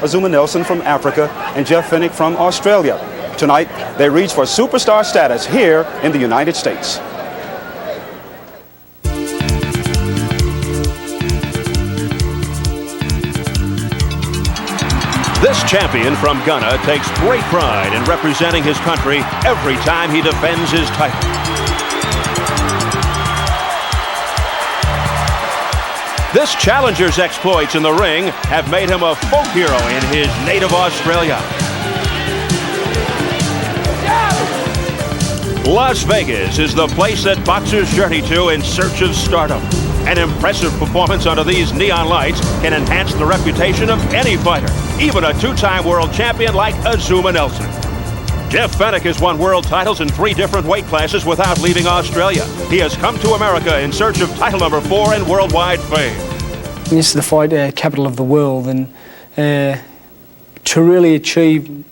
Azumah Nelson from Africa and Jeff Fenech from Australia. Tonight, they reach for superstar status here in the United States. This champion from Ghana takes great pride in representing his country every time he defends his title. This challenger's exploits in the ring have made him a folk hero in his native Australia. Las Vegas is the place that boxers journey to in search of stardom. An impressive performance under these neon lights can enhance the reputation of any fighter, even a two-time world champion like Azumah Nelson. Jeff Fenech has won world titles in 3 different weight classes without leaving Australia. He has come to America in search of title number 4 and worldwide fame. This is the fight capital of the world, and to really achieve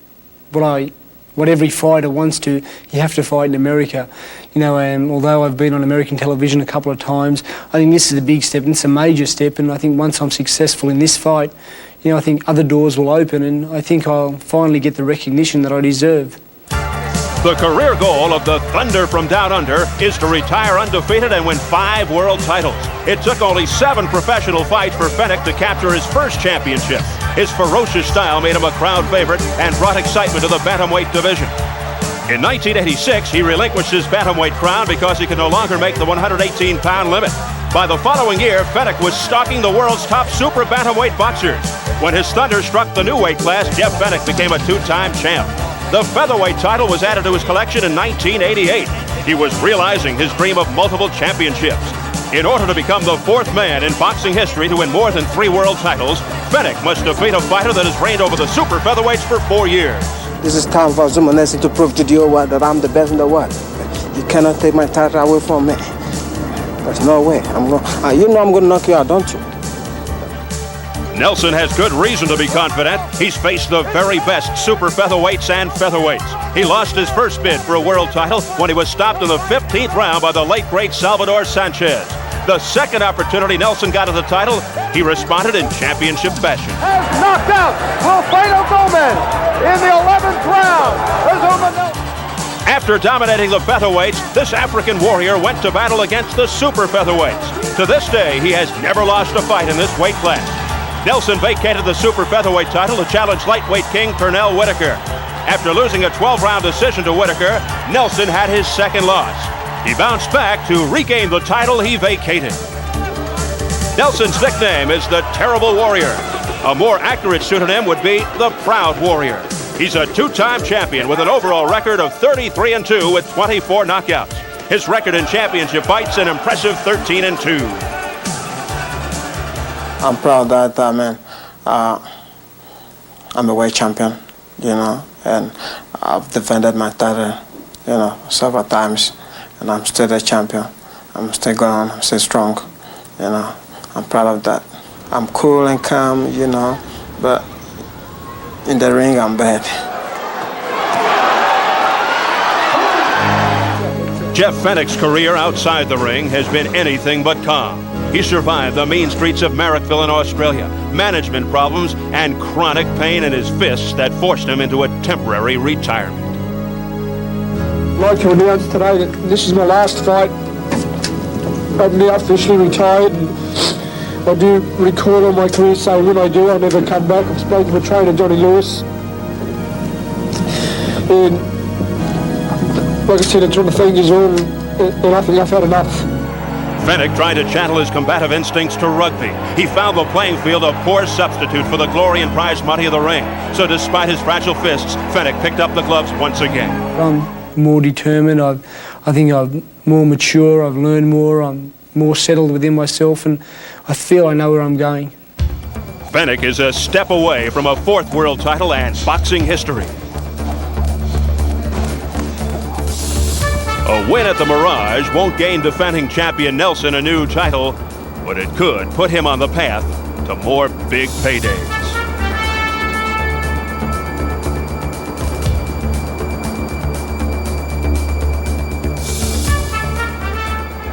what every fighter wants to, you have to fight in America. You know, although I've been on American television a couple of times, I think this is a big step, and it's a major step, and I think once I'm successful in this fight, you know, I think other doors will open, and I think I'll finally get the recognition that I deserve. The career goal of the Thunder from Down Under is to retire undefeated and win 5 world titles. It took only 7 professional fights for Fenech to capture his first championship. His ferocious style made him a crowd favorite and brought excitement to the bantamweight division. In 1986, he relinquished his bantamweight crown because he could no longer make the 118-pound limit. By the following year, Fenech was stalking the world's top super bantamweight boxers. When his Thunder struck the new weight class, Jeff Fenech became a 2-time champ. The featherweight title was added to his collection in 1988. He was realizing his dream of multiple championships. In order to become the 4th man in boxing history to win more than 3 world titles, Fenech must defeat a fighter that has reigned over the super featherweights for 4 years. This is time for Azumah Nelson to prove to the whole world that I'm the best in the world. You cannot take my title away from me. There's no way. You know I'm going to knock you out, don't you? Nelson has good reason to be confident. He's faced the very best super featherweights and featherweights. He lost his first bid for a world title when he was stopped in the 15th round by the late great Salvador Sanchez. The second opportunity Nelson got at the title, he responded in championship fashion. Has knocked out Wilfredo Gomez in the 11th round. Azumah Nelson. After dominating the featherweights, this African warrior went to battle against the super featherweights. To this day, he has never lost a fight in this weight class. Nelson vacated the super featherweight title to challenge lightweight king Pernell Whitaker. After losing a 12-round decision to Whitaker, Nelson had his second loss. He bounced back to regain the title he vacated. Nelson's nickname is the Terrible Warrior. A more accurate pseudonym would be the Proud Warrior. He's a 2-time champion with an overall record of 33-2 with 24 knockouts. His record in championship fights an impressive 13-2. I'm proud that I'm a world champion, you know, and I've defended my title, you know, several times, and I'm still a champion. I'm still going, I'm still strong, you know. I'm proud of that. I'm cool and calm, you know, but in the ring I'm bad. Jeff Fenech's career outside the ring has been anything but calm. He survived the mean streets of Marrickville in Australia, management problems, and chronic pain in his fists that forced him into a temporary retirement. I'd like to announce today that this is my last fight. I'm now officially retired, and I do record on my career saying when I do, I'll never come back. I've spoken to my trainer, Johnny Lewis. And like I said, it's on the fingers on, and I think I've had enough. Fenech tried to channel his combative instincts to rugby. He found the playing field a poor substitute for the glory and prize money of the ring. So despite his fragile fists, Fenech picked up the gloves once again. I'm more determined. I think I'm more mature. I've learned more. I'm more settled within myself, and I feel I know where I'm going. Fenech is a step away from a 4th world title and boxing history. A win at the Mirage won't gain defending champion Nelson a new title, but it could put him on the path to more big paydays.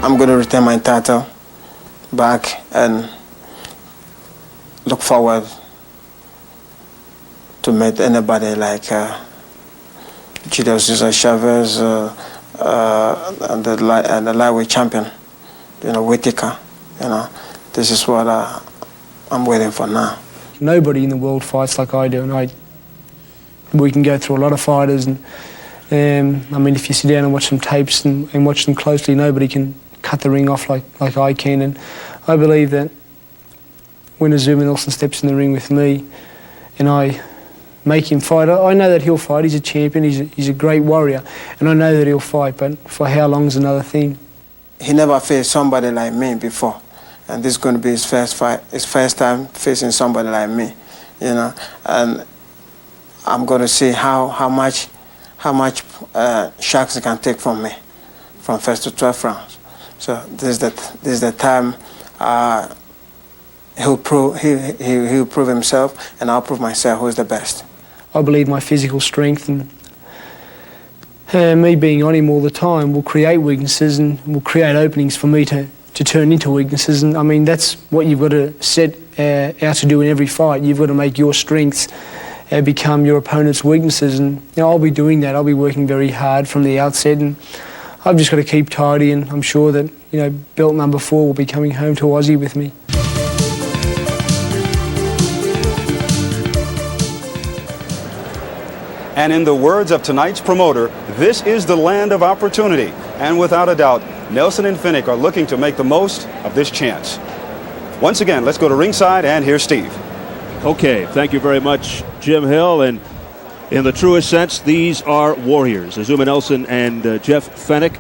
I'm going to retain my title back and look forward to meet anybody like Julio Cesar Chavez and the lightweight champion, Whitaker. This is what I'm waiting for now. Nobody in the world fights like I do, and we can go through a lot of fighters, and I mean, if you sit down and watch some tapes and watch them closely, nobody can cut the ring off like I can. And I believe that when Azumah Nelson steps in the ring with me and I make him fight, I know that he'll fight. He's a champion, he's a great warrior, and I know that he'll fight, but for how long is another thing. He never faced somebody like me before, and this is going to be his first fight, his first time facing somebody like me, and I'm going to see how much shots he can take from me, from first to 12 rounds. So this is the time he'll prove himself, and I'll prove myself who's the best. I believe my physical strength and me being on him all the time will create weaknesses and will create openings for me to turn into weaknesses. And I mean, that's what you've got to set out to do in every fight. You've got to make your strengths become your opponent's weaknesses, and I'll be doing that. I'll be working very hard from the outset, and I've just got to keep tidy, and I'm sure that belt number 4 will be coming home to Aussie with me. And in the words of tonight's promoter, this is the land of opportunity. And without a doubt, Nelson and Fenech are looking to make the most of this chance. Once again, let's go to ringside and here's Steve. Okay, thank you very much, Jim Hill. And in the truest sense, these are warriors, Azumah Nelson and Jeff Fenech.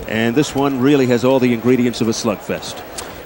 And this one really has all the ingredients of a slugfest.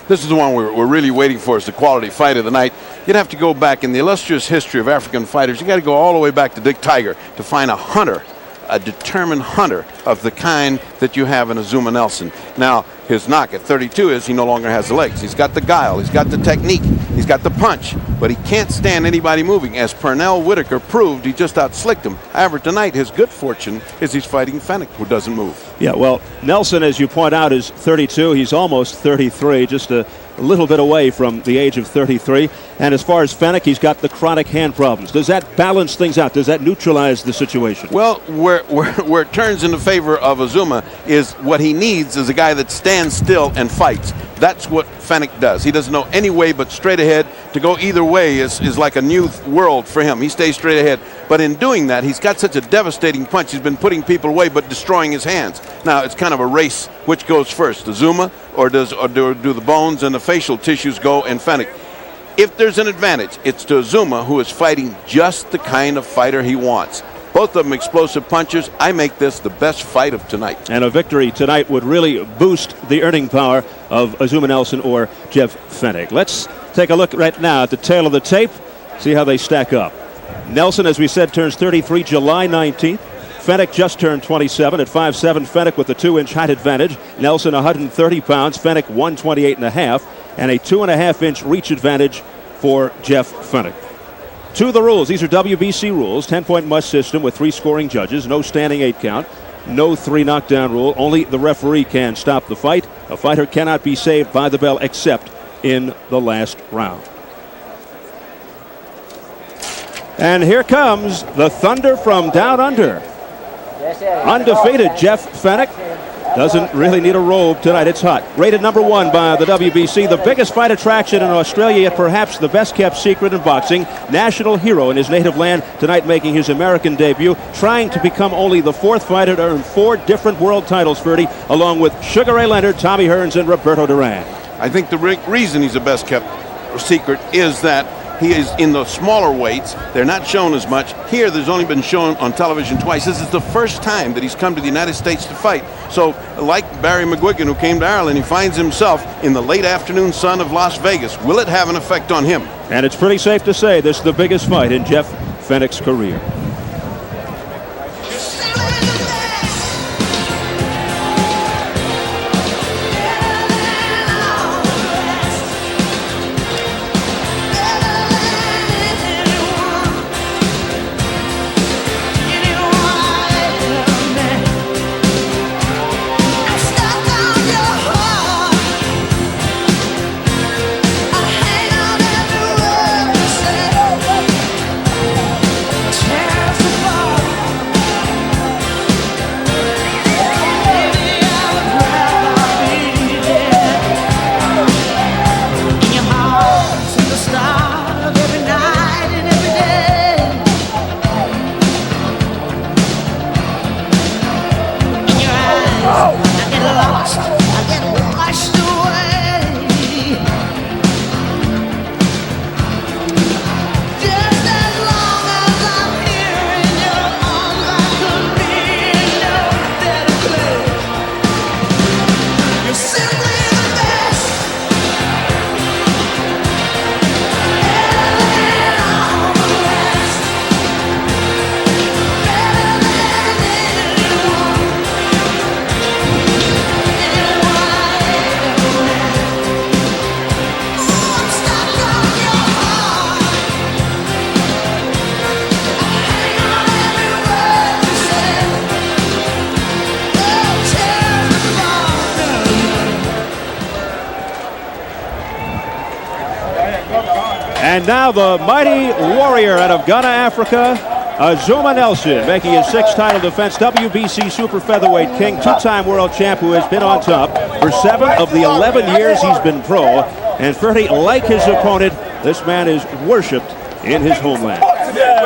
This is the one we're really waiting for, is the quality fight of the night. You'd have to go back in the illustrious history of African fighters. You got to go all the way back to Dick Tiger to find a hunter, a determined hunter of the kind that you have in Azumah Nelson. Now, his knock at 32 is he no longer has the legs. He's got the guile, he's got the technique, he's got the punch, but he can't stand anybody moving. As Pernell Whitaker proved, he just outslicked him. However, tonight, his good fortune is he's fighting Fenech, who doesn't move. Yeah, well, Nelson, as you point out, is 32. He's almost 33, just a little bit away from the age of 33. And as far as Fenech, he's got the chronic hand problems. Does that balance things out? Does that neutralize the situation? Well, where it turns in the favor of Azumah is what he needs is a guy that stands still and fights. That's what Fenech does. He doesn't know any way but straight ahead. To go either way is like a new world for him. He stays straight ahead. But in doing that, he's got such a devastating punch. He's been putting people away but destroying his hands. Now, it's kind of a race. Which goes first, Azumah, or do the bones and the facial tissues go in Fenech? If there's an advantage, it's to Azumah, who is fighting just the kind of fighter he wants. Both of them explosive punchers. I make this the best fight of tonight. And a victory tonight would really boost the earning power of Azumah Nelson or Jeff Fenech. Let's take a look right now at the tail of the tape, see how they stack up. Nelson, as we said, turns 33 July 19th. Fenech just turned 27 at 5'7". Fenech with a 2-inch height advantage. Nelson 130 pounds. Fenech 128.5, and a 2.5-inch reach advantage for Jeff Fenech. To the rules. These are WBC rules. 10-point must system with 3 scoring judges. No standing 8 count. No 3 knockdown rule. Only the referee can stop the fight. A fighter cannot be saved by the bell except in the last round. And here comes the Thunder from down under. Undefeated Jeff Fenech doesn't really need a robe tonight. It's hot. Rated number 1 by the WBC. The biggest fight attraction in Australia, yet perhaps the best kept secret in boxing. National hero in his native land. Tonight making his American debut. Trying to become only the 4th fighter to earn 4 different world titles, Ferdy, along with Sugar Ray Leonard, Tommy Hearns, and Roberto Duran. I think the reason he's the best kept secret is that he is in the smaller weights. They're not shown as much. Here, there's only been shown on television twice. This is the first time that he's come to the United States to fight. So, like Barry McGuigan, who came to Ireland, he finds himself in the late afternoon sun of Las Vegas. Will it have an effect on him? And it's pretty safe to say this is the biggest fight in Jeff Fenech's career. And now the mighty warrior out of Ghana, Africa, Azumah Nelson, making his 6th title defense, WBC Super Featherweight King, 2-time world champ who has been on top for 7 of the 11 years he's been pro. And Ferdy, like his opponent, this man is worshipped in his homeland.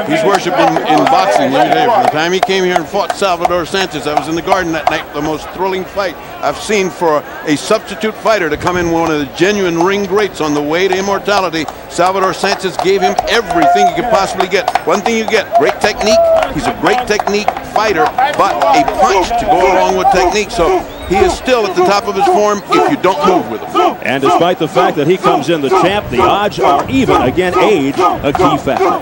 He's worshipped in boxing. Let me tell you, from the time he came here and fought Salvador Sanchez, I was in the Garden that night, the most thrilling fight I've seen for a substitute fighter to come in, one of the genuine ring greats on the way to immortality. Salvador Sanchez gave him everything he could possibly get. One thing you get, great technique. He's a great technique fighter, but a punch to go along with technique. So he is still at the top of his form if you don't move with him. And despite the fact that he comes in the champ, the odds are even. Again, age, a key factor.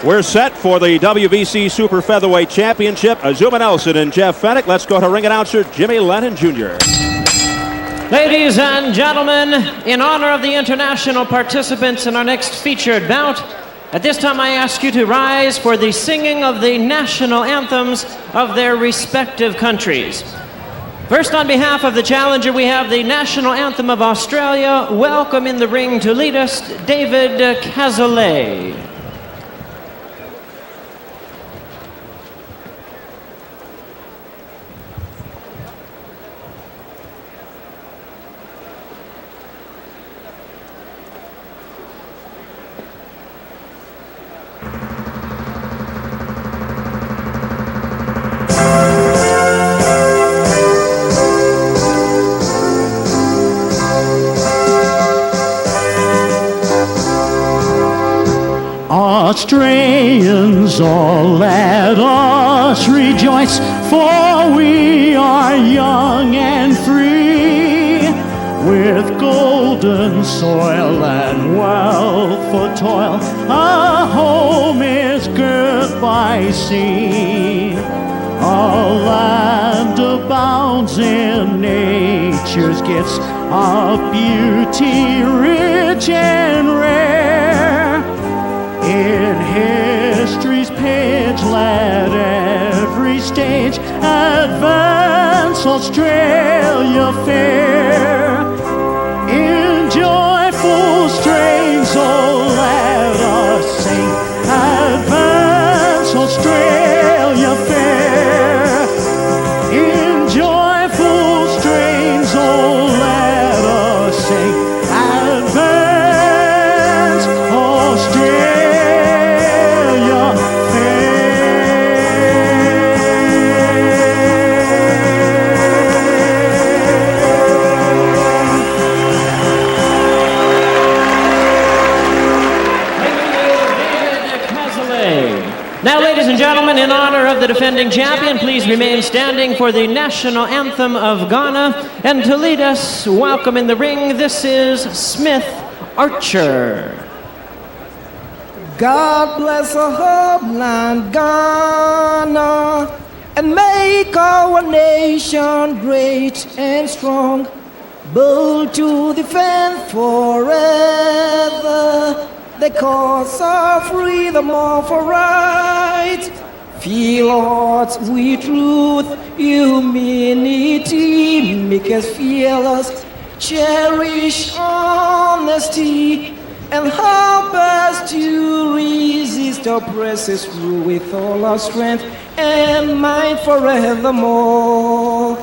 We're set for the WBC Super Featherweight Championship. Azumah Nelson and Jeff Fenech. Let's go to ring announcer Jimmy Lennon Jr. Ladies and gentlemen, in honor of the international participants in our next featured bout, at this time I ask you to rise for the singing of the national anthems of their respective countries. First, on behalf of the challenger, we have the national anthem of Australia. Welcome in the ring to lead us, David Cazalet. Australians, all let us rejoice, for we are young and free, with golden soil and wealth for toil. Our home is girt by sea, our land abounds in nature's gifts of beauty, rich and rare. In history's page, let every stage advance Australia fair. In joyful strains, oh, let us sing, advance Australia fair. In joyful strains, oh, let us sing, advance Australia. Now, ladies and gentlemen, in honor of the defending champion, please remain standing for the national anthem of Ghana. And to lead us, welcome in the ring, this is Smith Archer. God bless our homeland, Ghana, and make our nation great and strong, bold to defend forever the cause of freedom of our right. Fill our hearts with truth, humanity, make us fearless, cherish honesty, and help us to resist oppressors rule with all our strength and might forevermore.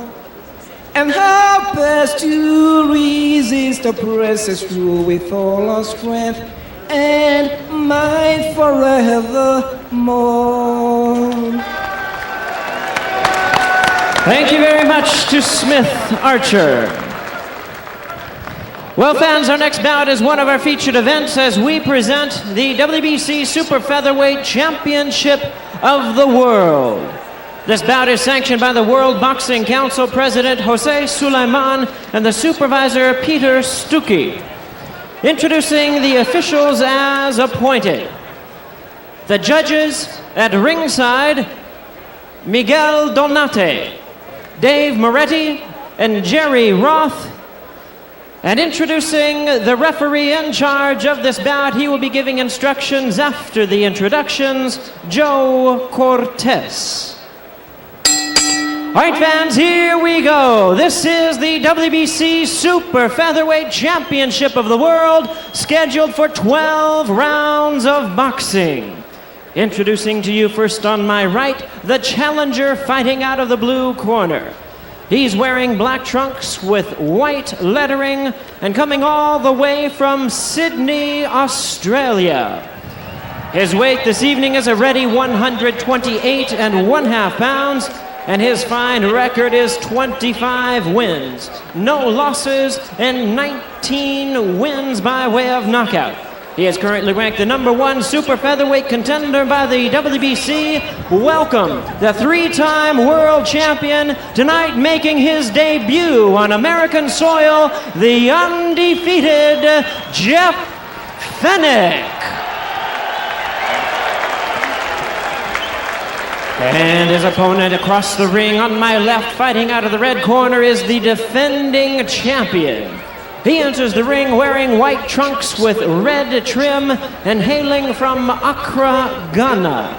And help us to resist oppressors rule with all our strength and might forevermore. Thank you very much to Smith Archer. Well, fans, our next bout is one of our featured events as we present the WBC Super Featherweight Championship of the World. This bout is sanctioned by the World Boxing Council President Jose Sulaiman and the supervisor Peter Stuckey. Introducing the officials as appointed. The judges at ringside, Miguel Donate, Dave Moretti, and Jerry Roth. And introducing the referee in charge of this bout, he will be giving instructions after the introductions, Joe Cortez. All right, fans, here we go. This is the WBC Super Featherweight Championship of the World, scheduled for 12 rounds of boxing. Introducing to you first on my right, the challenger fighting out of the blue corner. He's wearing black trunks with white lettering and coming all the way from Sydney, Australia. His weight this evening is a ready 128.5 pounds. And his fine record is 25 wins, no losses, and 19 wins by way of knockout. He is currently ranked the #1 super featherweight contender by the WBC. Welcome, the three-time world champion, tonight making his debut on American soil, the undefeated Jeff Fenech. And his opponent across the ring on my left, fighting out of the red corner, is the defending champion. He enters the ring wearing white trunks with red trim and hailing from Accra, Ghana.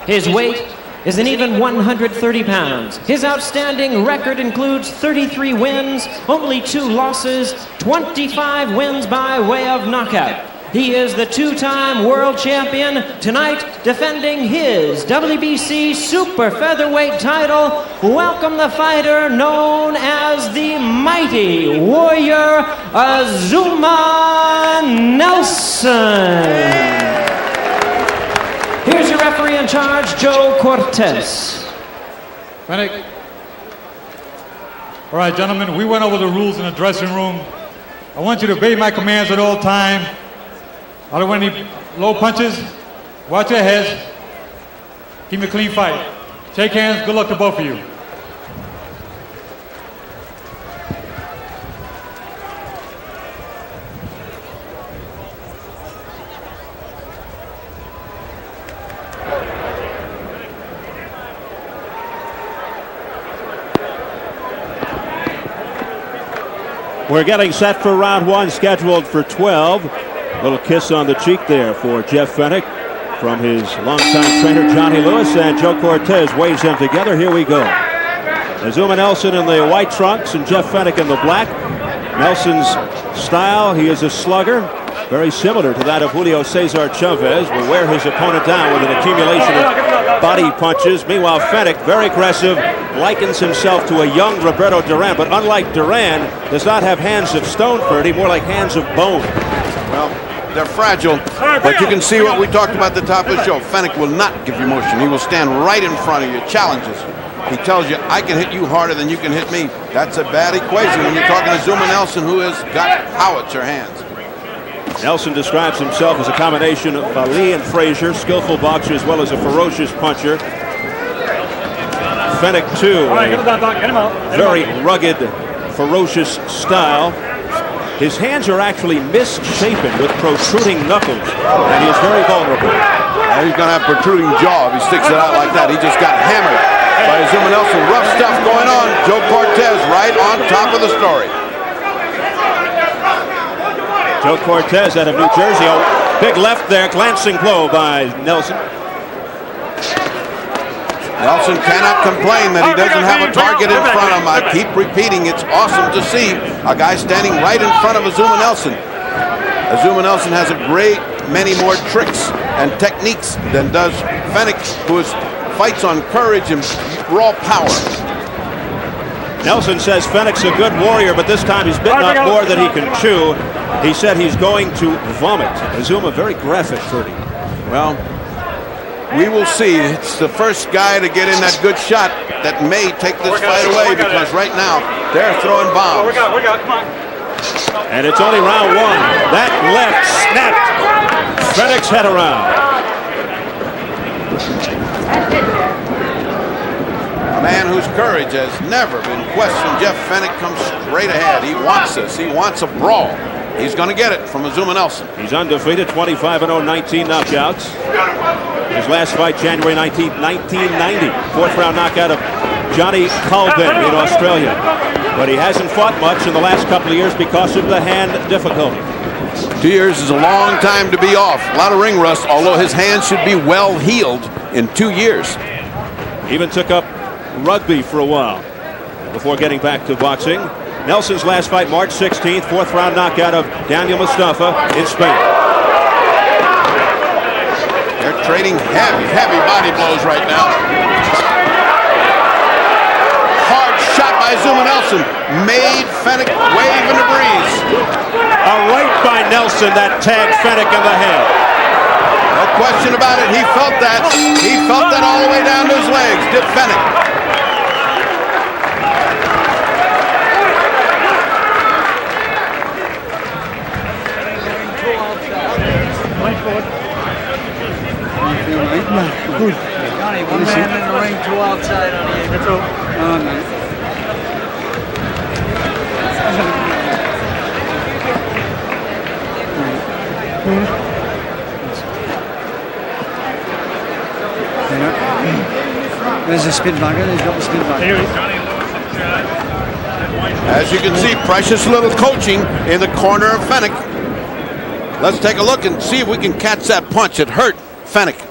His weight is an even 130 pounds. His outstanding record includes 33 wins, only 2 losses, 25 wins by way of knockout. He is the 2-time world champion, tonight defending his WBC Super Featherweight title. Welcome the fighter known as the Mighty Warrior, Azumah Nelson. Here's your referee in charge, Joe Cortez. Fenech. All right, gentlemen, we went over the rules in the dressing room. I want you to obey my commands at all times. I don't want any low punches. Watch your heads. Keep me a clean fight. Shake hands. Good luck to both of you. We're getting set for round 1, scheduled for 12. Little kiss on the cheek there for Jeff Fenech from his longtime trainer Johnny Lewis, and Joe Cortez waves them together. Here we go. Azumah Nelson in the white trunks and Jeff Fenech in the black. Nelson's style, he is a slugger, very similar to that of Julio Cesar Chavez, will wear his opponent down with an accumulation of body punches. Meanwhile, Fenech, very aggressive, likens himself to a young Roberto Duran, but unlike Duran, does not have hands of stone, Ferdy, more like hands of bone. Well, they're fragile, but you can see what we talked about at the top of the show. Fenech will not give you motion. He will stand right in front of you, challenges. He tells you, I can hit you harder than you can hit me. That's a bad equation when you're talking to Azumah Nelson, who has got howitzer hands. Nelson describes himself as a combination of Lee and Frazier, skillful boxer as well as a ferocious puncher. Fenech, too, a very rugged, ferocious style. His hands are actually misshapen with protruding knuckles, and he is very vulnerable. He's going to have protruding jaw if he sticks it out like that. He just got hammered by Azumah Nelson. Rough stuff going on. Joe Cortez right on top of the story. Joe Cortez out of New Jersey. A big left there, glancing blow by Nelson. Nelson cannot complain that he doesn't have a target in front of him. I keep repeating, it's awesome to see a guy standing right in front of Azumah Nelson. Azumah Nelson has a great many more tricks and techniques than does Fenech, who fights on courage and raw power. Nelson says Fenech's a good warrior, but this time he's bitten off more than he can chew. He said he's going to vomit. Azumah, very graphic, Ferdy. Well, we will see. It's the first guy to get in that good shot that may take this fight away, because right now they're throwing bombs. Come on. And it's only round one. That left snapped Fenech's head around. A man whose courage has never been questioned. Jeff Fenech comes straight ahead. He wants this. He wants a brawl. He's going to get it from Azumah Nelson. He's undefeated, 25-0, 19 knockouts. His last fight, January 19th, 1990. Fourth round knockout of Johnny Colvin in Australia. But he hasn't fought much in the last couple of years because of the hand difficulty. 2 years is a long time to be off. A lot of ring rust, although his hands should be well healed in 2 years. Even took up rugby for a while before getting back to boxing. Nelson's last fight, March 16th, fourth round knockout of Daniel Mustafa in Spain. They're trading heavy body blows right now. Hard shot by Azumah Nelson. Made Fenech wave in the breeze. A right by Nelson that tagged Fenech in the head. No question about it. He felt that. He felt that all the way down to his legs. Did Fenech. Good. Johnny, one man in the ring, two outside on the That's all. Oh, nice. There's a spin bugger. He's got the spin bugger. As you can see, precious little coaching in the corner of Fenech. Let's take a look and see if we can catch that punch. It hurt Fenech.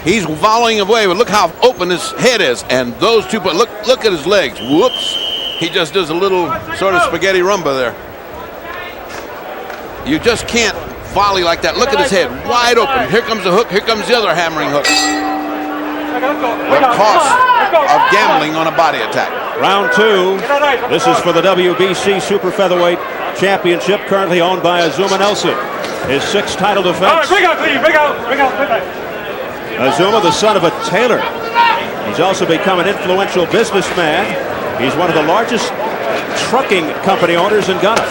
He's volleying away, but look how open his head is. And those two, but look at his legs. Whoops. He just does a little sort of spaghetti rumba there. You just can't volley like that. Look at his head, wide open. Here comes the hook, here comes the other hammering hook. The cost of gambling on a body attack. Round two. This is for the WBC Super Featherweight Championship, currently owned by Azumah Nelson. His sixth title defense. Bring out. Azumah, the son of a tailor. He's also become an influential businessman. He's one of the largest trucking company owners in Ghana.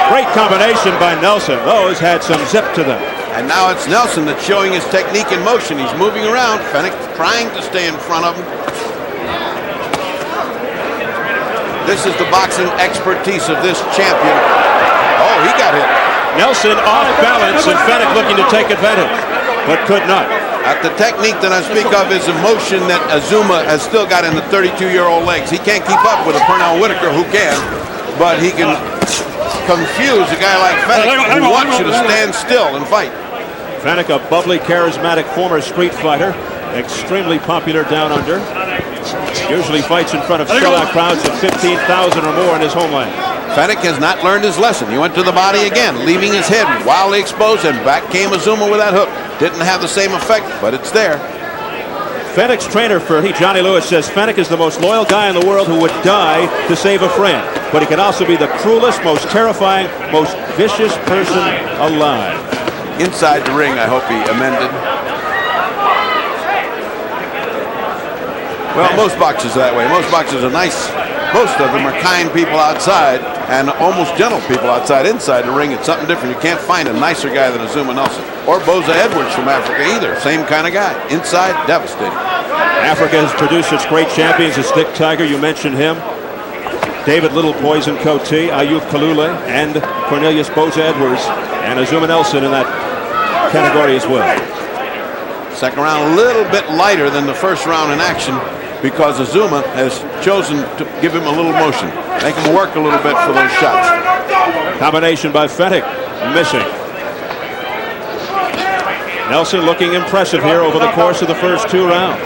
Great combination by Nelson. Those had some zip to them. And now it's Nelson that's showing his technique in motion. He's moving around. Fenech trying to stay in front of him. This is the boxing expertise of this champion. Oh, he got hit. Nelson off balance and Fenech looking to take advantage, but could not. The technique that I speak of is a motion that Azumah has still got in the 32-year-old legs. He can't keep up with a Pernell Whitaker who can, but he can confuse a guy like Fenech who wants you to stand still and fight. Fenech, a bubbly, charismatic former street fighter, extremely popular down under. Usually fights in front of sellout crowds of 15,000 or more in his homeland. Fenech has not learned his lesson. He went to the body again, leaving his head wildly exposed, and back came Azumah with that hook. Didn't have the same effect, but it's there. Fenech's trainer, Ferdy, Johnny Lewis, says Fenech is the most loyal guy in the world who would die to save a friend. But he can also be the cruelest, most terrifying, most vicious person alive. Inside the ring, I hope he amended. Well, most boxers are that way. Most boxers are nice most of them are kind people outside and almost gentle people outside. Inside the ring, it's something different. You can't find a nicer guy than Azumah Nelson or Boza Edwards from Africa either. Same kind of guy. Inside, devastating. Africa has produced its great champions. It's Dick Tiger, you mentioned him. David Little Poison Cote, Ayub Kalule, and Cornelius Boza Edwards, and Azumah Nelson in that category as well. Second round a little bit lighter than the first round in action because Azumah has chosen to give him a little motion, make him work a little bit for those shots. Combination by Fenech, missing. Nelson looking impressive here over the course of the first 2 rounds.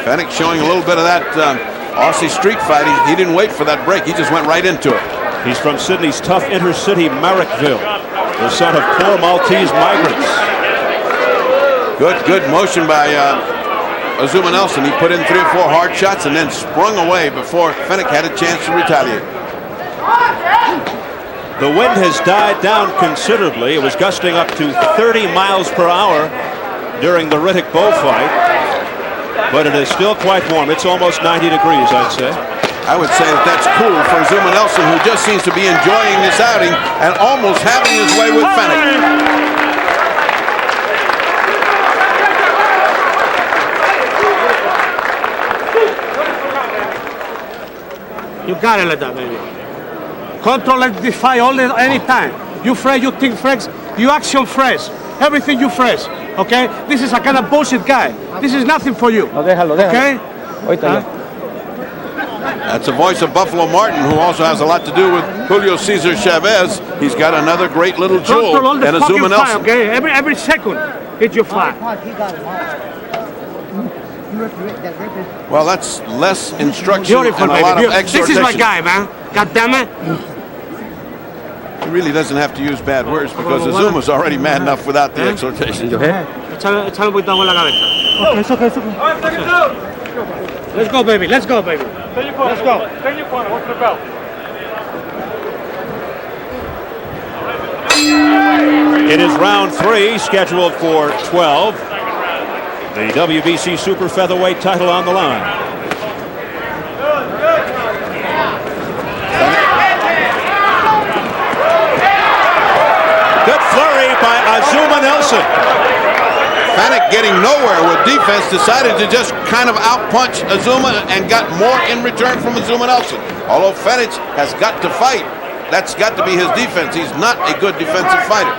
Fenech showing a little bit of that Aussie street fighting. He didn't wait for that break. He just went right into it. He's from Sydney's tough inner-city Marrickville, the son of poor Maltese migrants. Good motion by Azumah Nelson. He put in 3 or 4 hard shots and then sprung away before Fenech had a chance to retaliate. The wind has died down considerably. It was gusting up to 30 miles per hour during the Ruddock bullfight, but it is still quite warm. It's almost 90 degrees, I'd say. I would say that's cool for Azumah Nelson, who just seems to be enjoying this outing and almost having his way with Fenech. You got it like that, baby. Control like this fight any time. You fresh, you think fresh, you action fresh. Everything you fresh, okay? This is a kind of bullshit guy. This is nothing for you, okay? That's the voice of Buffalo Martin, who also has a lot to do with Julio Cesar Chavez. He's got another great little jewel, and Azumah Nelson. Okay, every second, hit your fly. Well, that's less instruction and a lot of exhortation. This is my guy, man. God damn it. He really doesn't have to use bad words because Azumah's already mad enough without the exhortation. Échale un poquito en la cabeza. Let's go, baby. Let's go, baby. Let's go. It is round 3, scheduled for 12. The WBC Super Featherweight title on the line. Good flurry by Azumah Nelson. Fenech, getting nowhere with defense, decided to just kind of outpunch Azumah and got more in return from Azumah Nelson. Although Fenech has got to fight, that's got to be his defense. He's not a good defensive fighter.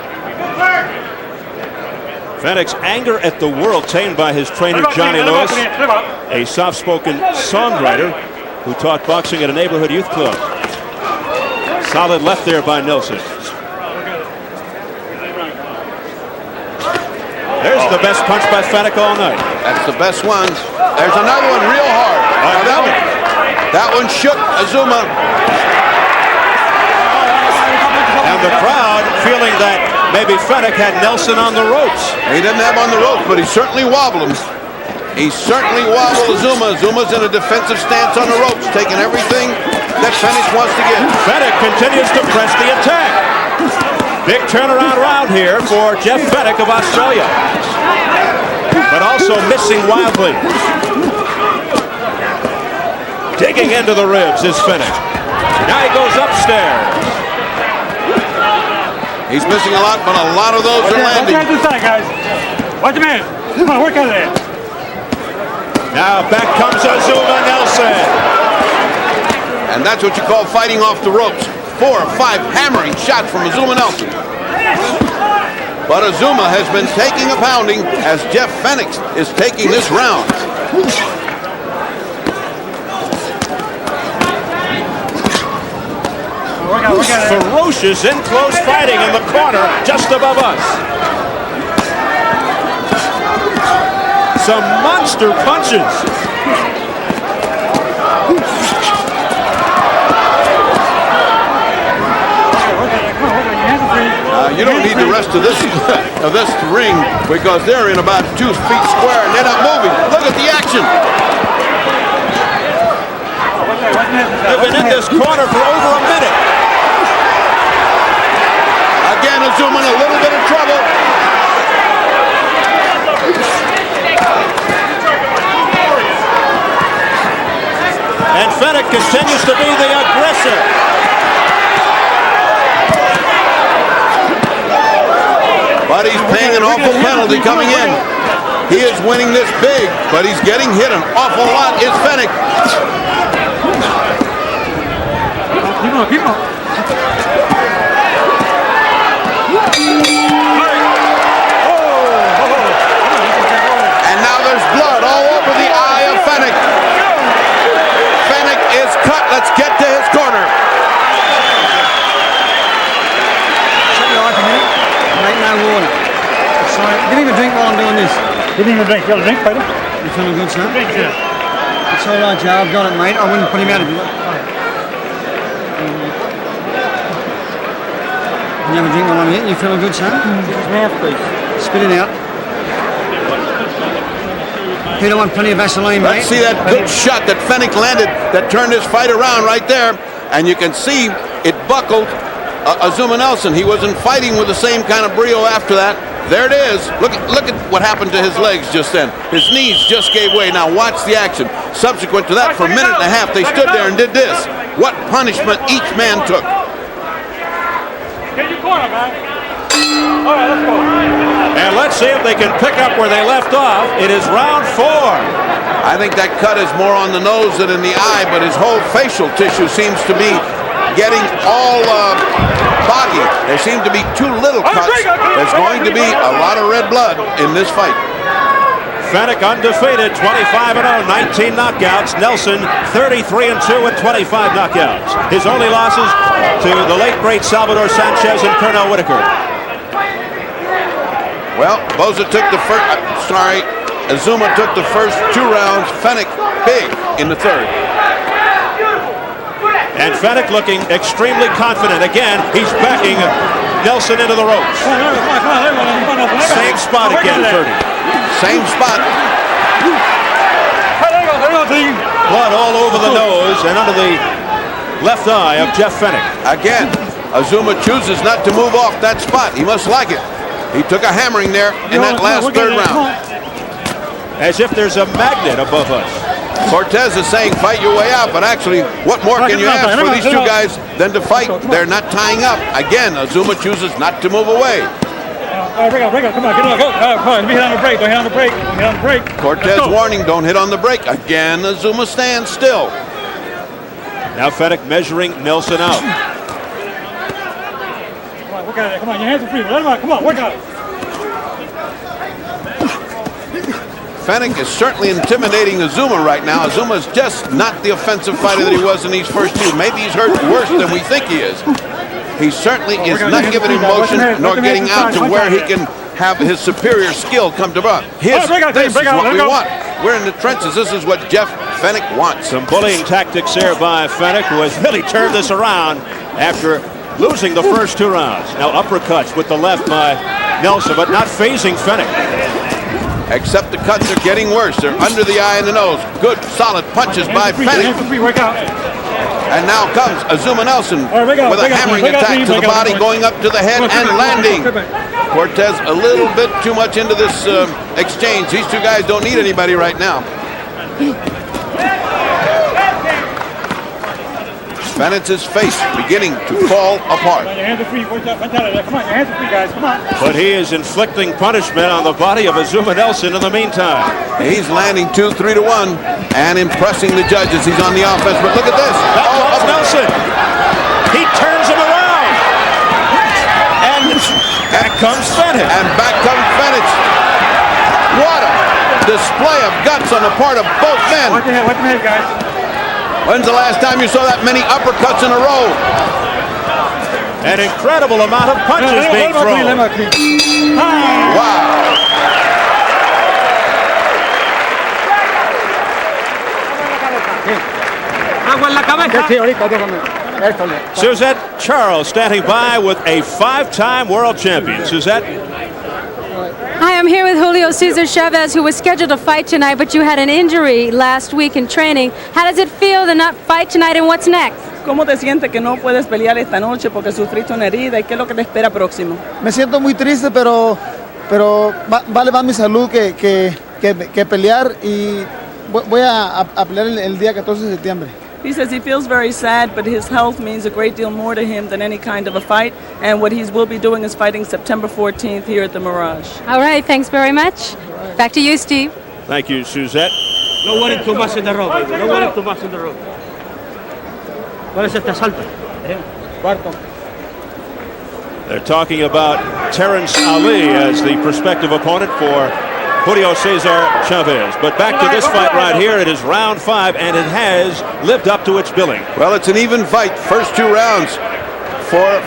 Fenech's anger at the world tamed by his trainer Johnny Lewis, a soft-spoken songwriter who taught boxing at a neighborhood youth club. Solid left there by Nelson. There's the best punch by Fenech all night. That's the best one. There's another one real hard. That one shook Azumah. And the crowd feeling that maybe Fenech had Nelson on the ropes. He didn't have on the ropes, but he certainly wobbled him. He certainly wobbled Azumah. Azumah's in a defensive stance on the ropes, taking everything that Fenech wants to get. Fenech continues to press the attack. Big turnaround round here for Jeff Fenech of Australia. But also missing wildly. Digging into the ribs is Fenech. Now he goes upstairs. He's missing a lot, but a lot of those are landing. Watch out this side, guys. Watch him in. Come on, work out of there. Now back comes Azumah Nelson. And that's what you call fighting off the ropes. 4 or 5 hammering shots from Azumah Nelson. But Azumah has been taking a pounding as Jeff Fenech is taking this round. Ferocious in-close fighting in the corner just above us. Some monster punches. You don't need the rest of this ring because they're in about 2 feet square and they're not moving. Look at the action. They've been in this corner for over a minute. Again, Azumah in a little bit of trouble. And Fenech continues to be the aggressor. But he's paying an awful penalty coming in. He is winning this big, but he's getting hit an awful lot. Is Fenech. Keep on. And now there's blood all over the eye of Fenech. Fenech is cut. Let's get to his corner. Shut your eye for a minute. Make no water. Sorry, give him a drink while I'm doing this. Give him a drink. You got a drink, Peter? You feeling good, son? Drink, yeah. It's all right, Joe. I've got it, mate. I wouldn't put him out if you. Can you have a drink while I'm here? You feeling good, son? His mouth, please. Spit it out. Peter want plenty of Vaseline, mate. Let's see that good shot that Fenech landed that turned his fight around right there. And you can see it buckled Azumah Nelson. He wasn't fighting with the same kind of brio after that. There it is. Look at what happened to his legs just then. His knees just gave way. Now watch the action. Subsequent to that, for a minute and a half, they stood there and did this. What punishment each man took. Get your corner, man. All right, let's go. And let's see if they can pick up where they left off. It is round 4. I think that cut is more on the nose than in the eye, but his whole facial tissue seems to be getting all boggy. There seem to be too little cuts. There's going to be a lot of red blood in this fight. Fenech undefeated, 25-0, 19 knockouts. Nelson 33-2 with 25 knockouts. His only losses to the late great Salvador Sanchez and Colonel Whitaker. Well, Boza took the first. Azumah took the first 2 rounds. Fenech big in the third. And Fenech looking extremely confident. Again, he's backing Nelson into the ropes. Same spot again, 30. Same spot. Blood all over the nose and under the left eye of Jeff Fenech. Again, Azumah chooses not to move off that spot. He must like it. He took a hammering there in that last third round. As if there's a magnet above us. Cortez is saying fight your way out, but actually, what more can you ask for these 2 guys than to fight? They're not tying up. Again, Azumah chooses not to move away. Break out. Come on, get on, go. Come on, let me hit on the brake. Don't hit on the brake. Don't hit on the brake. Cortez warning, don't hit on the brake. Again, Azumah stands still. Now Fenech measuring Nelson out. Come on, work out there. Come on, your hands are free. Let him out. Come on, work out. Fenech is certainly intimidating Azumah right now. Azumah is just not the offensive fighter that he was in these first 2. Maybe he's hurt worse than we think he is. He certainly is not giving him motion nor getting out to where he can have his superior skill come to bear. This is what we want. We're in the trenches. This is what Jeff Fenech wants. Some bullying tactics there by Fenech, who has really turned this around after losing the first 2 rounds. Now uppercuts with the left by Nelson, but not phasing Fenech. Except the cuts are getting worse. They're under the eye and the nose. Good, solid punches by Fenech. And now comes Azumah Nelson with a hammering attack to the body, going up to the head and landing. Cortez a little bit too much into this exchange. These 2 guys don't need anybody right now. Fenech's face beginning to fall apart. Come on, your hands are free. Come on, your hands are free, guys. Come on. But he is inflicting punishment on the body of Azumah Nelson in the meantime. He's landing 2, 3 to 1 and impressing the judges. He's on the offense, but look at this. That's Nelson. He turns him around. And back comes Fenech. And back comes Fenech. What a display of guts on the part of both men. Watch your head, guys. When's the last time you saw that many uppercuts in a row? An incredible amount of punches being thrown. Wow. Suzette Charles standing by with a 5-time world champion. Suzette? Hi, I'm here with Julio Cesar Chavez, who was scheduled to fight tonight, but you had an injury last week in training. How does it feel to not fight tonight, and what's next? ¿Cómo te sientes que no puedes pelear esta noche porque sufriste una herida y qué es lo que te espera próximo? Me siento muy triste, pero vale más mi salud que pelear y voy a pelear el día 14 de septiembre. He says he feels very sad, but his health means a great deal more to him than any kind of a fight. And what he will be doing is fighting September 14th here at the Mirage. All right, thanks very much. Back to you, Steve. Thank you, Suzette. No worry too much in the road, baby. No worry too much in the road. ¿Cuál es este asalto? Cuarto. They're talking about Terrence Ali as the prospective opponent for Julio Cesar Chavez. But back to this fight right here. It is round 5, and it has lived up to its billing. Well, it's an even fight. First 2 rounds for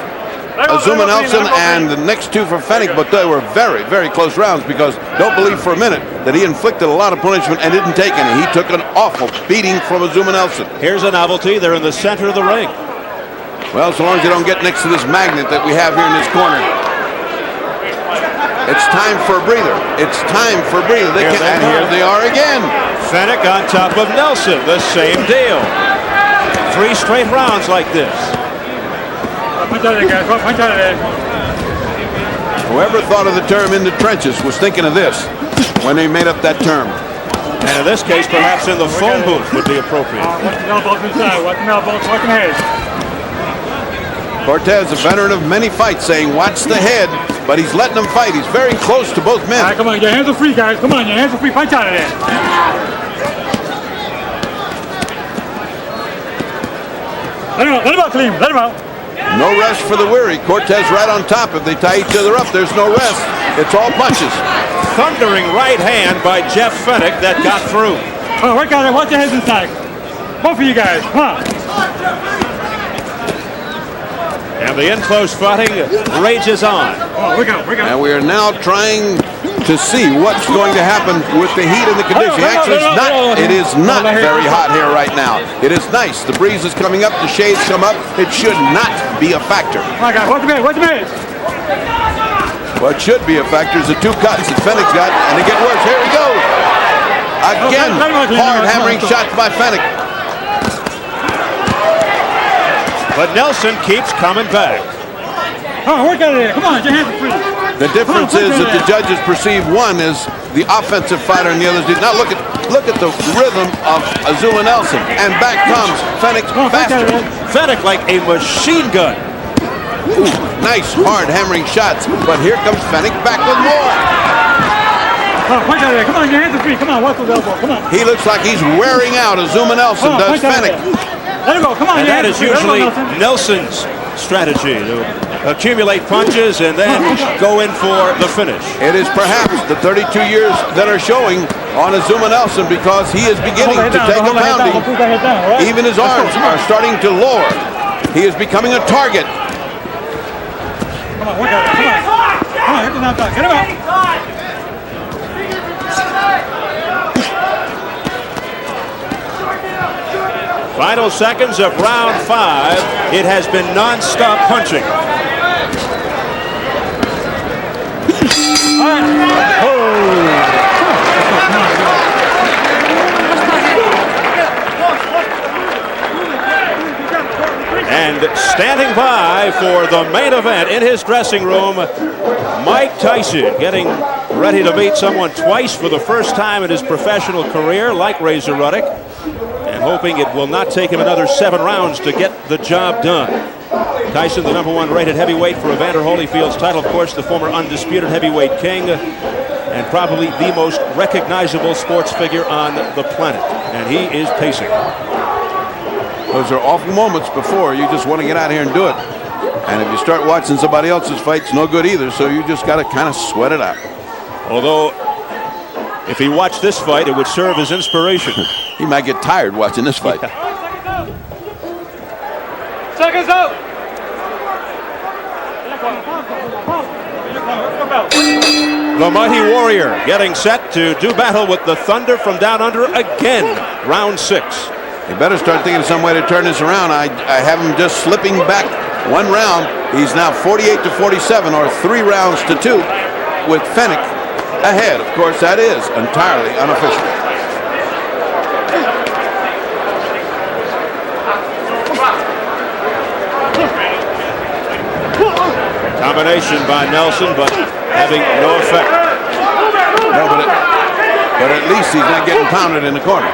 Azumah Nelson and the next 2 for Fenech, but they were very, very close rounds because don't believe for a minute that he inflicted a lot of punishment and didn't take any. He took an awful beating from Azumah Nelson. Here's a novelty. They're in the center of the ring. Well, so long as they don't get next to this magnet that we have here in this corner. It's time for a breather. It's time for a breather. And here they are again. Fenech on top of Nelson. The same deal. 3 straight rounds like this. Whoever thought of the term in the trenches was thinking of this when they made up that term. And in this case, perhaps in the phone booth would be appropriate. Cortez, a veteran of many fights, saying watch the head, but he's letting them fight. He's very close to both men. All right, come on, your hands are free, guys. Come on, your hands are free. Punch out of there. Let him out, clean. Let him out. No rest for the weary. Cortez right on top. If they tie each other up, there's no rest. It's all punches. Thundering right hand by Jeff Fenech that got through. Oh, work out there. Watch your heads inside. Both of you guys. Come on. And the in-close fighting rages on. And we are now trying to see what's going to happen with the heat and the condition. Actually, it is not very hot here right now. It is nice. The breeze is coming up. The shades come up. It should not be a factor. All right, guys. Watch the minute. What should be a factor is the 2 cuts that Fenech's got, and they get worse. Here we go. Again, hard hammering shots by Fenech. But Nelson keeps coming back. Oh, work out of there. Come on, your hands are free. The difference is that the judges perceive one as the offensive fighter and the others do. Now look at the rhythm of Azumah Nelson. And back comes Fenech faster. Fenech like a machine gun. Ooh, nice hard hammering shots. But here comes Fenech back with more. Oh, punch out of there. Come on, your hands are free. Come on, watch those elbows. Come on. He looks like he's wearing out. Azumah Nelson does Fenech. Let him go. Come on. And that is usually Nelson's strategy to accumulate punches and then go in for the finish. It is perhaps the 32 years that are showing on Azumah Nelson because he is beginning to take a pounding. Even his arms are starting to lower. He is becoming a target. Come on, work out. Come on. Come on, get him out. Final seconds of round 5. It has been non-stop punching. And standing by for the main event in his dressing room, Mike Tyson, getting ready to meet someone twice for the first time in his professional career, like Razor Ruddock, and hoping it will not take him another 7 rounds to get the job done. Tyson, the #1 rated heavyweight for Evander Holyfield's title, of course, the former undisputed heavyweight king, and probably the most recognizable sports figure on the planet. And he is pacing. Those are awful moments before you just want to get out here and do it. And if you start watching somebody else's fight, it's no good either, so you just got to kind of sweat it out. Although, if he watched this fight, it would serve as inspiration. He might get tired watching this fight. Seconds out. The Mighty Warrior getting set to do battle with the Thunder from down under again. Round 6. You better start thinking of some way to turn this around. I have him just slipping back 1 round. He's now 48-47, or 3 rounds to 2, with Fenech ahead. Of course, that is entirely unofficial. Combination by Nelson, but having no effect. No, but at least he's not getting pounded in the corner.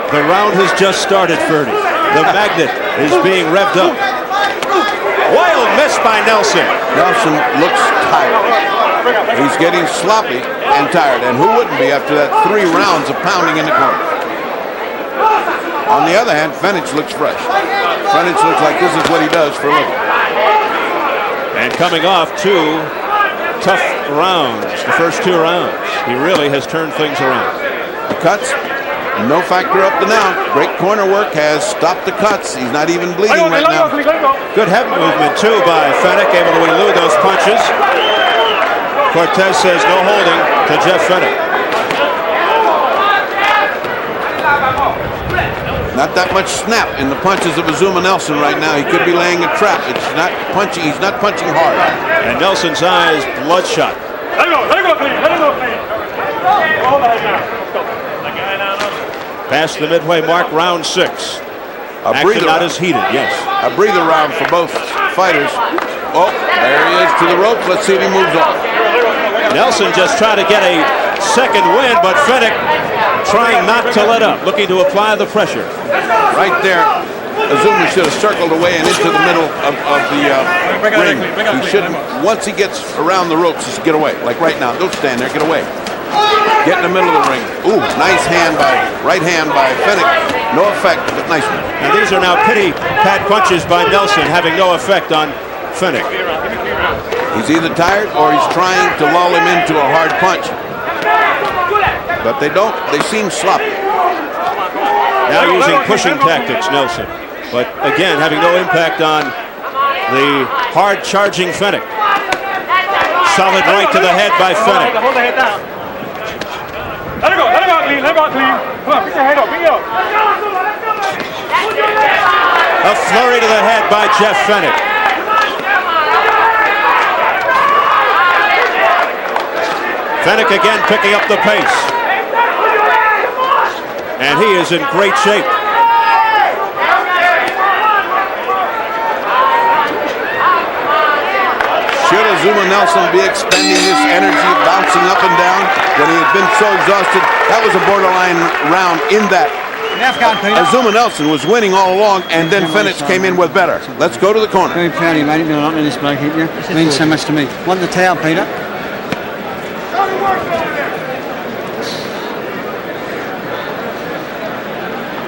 The round has just started, Ferdy. The magnet is being revved up. Wild miss by Nelson. Nelson looks tired. He's getting sloppy and tired, and who wouldn't be after that 3 rounds of pounding in the corner? On the other hand, Fenech looks fresh. Fenech looks like this is what he does for a living. And coming off 2 tough rounds, the first 2 rounds, he really has turned things around. The cuts, no factor up to now. Great corner work has stopped the cuts. He's not even bleeding right now. Good head movement, too, by Fenech, able to elude those punches. Cortez says no holding to Jeff Fenech. Not that much snap in the punches of Azumah Nelson right now. He could be laying a trap. It's not punching. He's not punching hard. And Nelson's eyes bloodshot. Let it go, clean. Past the midway mark, round 6. Action not as heated, yes. A breather round for both fighters. Oh, there he is to the ropes. Let's see if he moves off. Nelson just trying to get a second win, but Fenech trying not to let up, looking to apply the pressure. Right there, Azumah should have circled away and into the middle of the ring. He shouldn't. Once he gets around the ropes, just get away. Like right now, don't stand there, get away. Get in the middle of the ring. Ooh, nice right hand by Fenech. No effect, but nice one. And these are now pity pat punches by Nelson, having no effect on Fenech. He's either tired or he's trying to lull him into a hard punch. But they don't. They seem sloppy. Now using pushing tactics, Nelson. But again, having no impact on the hard charging Fenech. Solid right to the head by Fenech. Hold the head down. Let it go clean. Come on, pick your head up, A flurry to the head by Jeff Fenech. Fenech again picking up the pace. And he is in great shape. Should Azumah Nelson be expending this energy, bouncing up and down when he had been so exhausted? That was a borderline round in that Azumah Nelson was winning all along, and then Fenech came in with better. Let's go to the corner. Very proud of you, mate. You've been a lot of this bloke, haven't you? It means so much to me. Want the towel, Peter?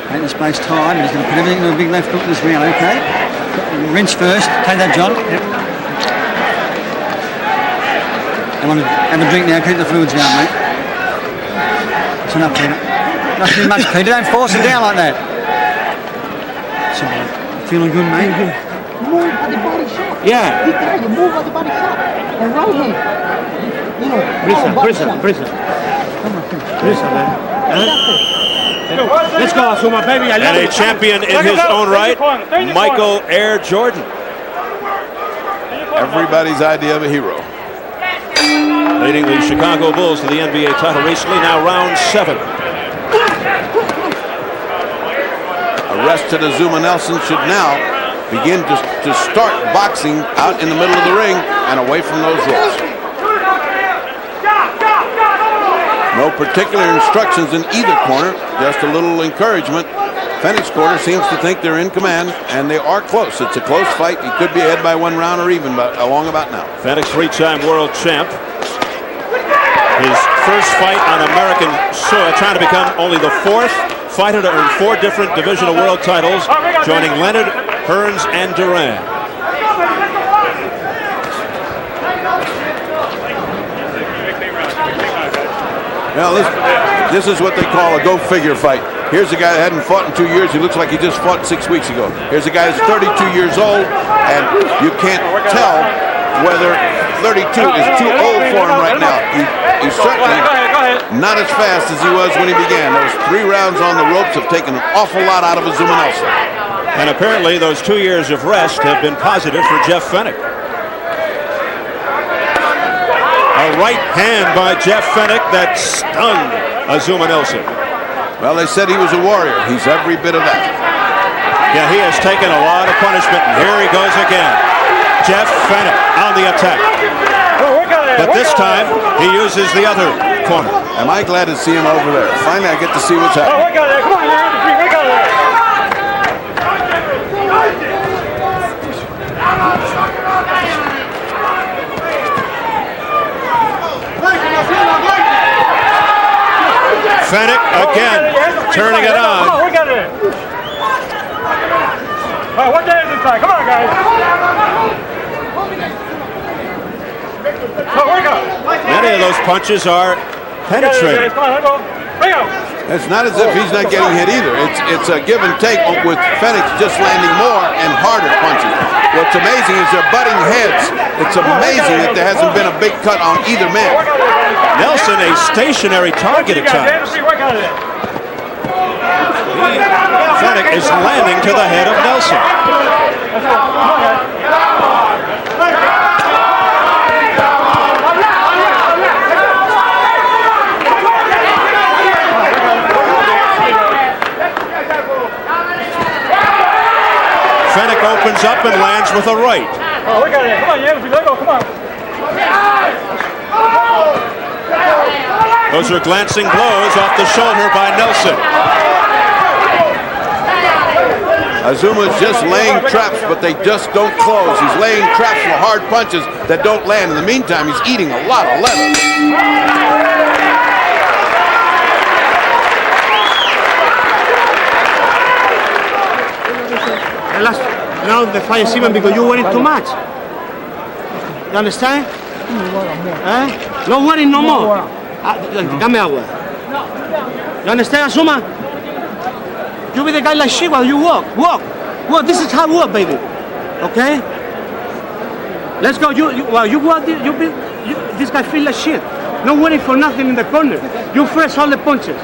Mate, this bloke's tired. He's going to put everything into a big left hook this round, okay? Rinse first. Take that, John. Yep. I want to have a drink now, keep the fluids down, mate. That's enough, Peter. Not too much, Peter. Don't force it down like that. So, feeling good, mate? Move at the body shot. Yeah. You move at the body shot. And right hand. You know, Brisa. Come on, man. Let's go, Azumah, baby. And a champion in his own right, Michael Air Jordan. Everybody's idea of a hero. Leading the Chicago Bulls to the NBA title recently, now round 7. Arrested Azumah Nelson should now begin to start boxing out in the middle of the ring and away from those ropes. No particular instructions in either corner, just a little encouragement. Fenech's corner seems to think they're in command, and they are close. It's a close fight. He could be ahead by 1 round or even along about now. Fenech, 3-time world champ. His first fight on American soil, trying to become only the 4th fighter to earn 4 different divisional world titles, joining Leonard, Hearns, and Duran. Now this is what they call a go-figure fight. Here's a guy that hadn't fought in 2 years. He looks like he just fought 6 weeks ago. Here's a guy that's 32 years old, and you can't tell whether 32 is too old for him right now. He's certainly not as fast as he was when he began. Those 3 rounds on the ropes have taken an awful lot out of Azumah Nelson. And apparently those 2 years of rest have been positive for Jeff Fenech. A right hand by Jeff Fenech that stunned Azumah Nelson. Well, they said he was a warrior. He's every bit of that. Yeah, he has taken a lot of punishment, and here he goes again. Jeff Fenech on the attack. But this time, he uses the other corner. Am I glad to see him over there? Finally, I get to see what's happening. Oh, we got it. Come on, you're in between. We got it. Fenech again, turning it on. Come on, we got it. All right, what day is this time? Come on, guys. Oh, we got it. Many of those punches are penetrating. Come on, let's go. Bring out. It's not as if he's not getting hit either. It's a give and take with Fenech just landing more and harder punches. What's amazing is they're butting heads. It's amazing that there hasn't been a big cut on either man. Nelson a stationary target at times. Fenech is landing to the head of Nelson. Fenech opens up and lands with a right. Oh, we got it. Come on, Yancy, let go. Come on. Those are glancing blows off the shoulder by Nelson. Azuma's just laying traps, but they just don't close. He's laying traps for hard punches that don't land. In the meantime, he's eating a lot of leather. Now the fight is even because you worry too much. You understand? No worry no more. Dame agua. You understand, Azumah? You be the guy like shit while you walk. Walk. This is hard work, baby. Okay? Let's go. You walk. This guy feel like shit. No waiting for nothing in the corner. You fresh all the punches.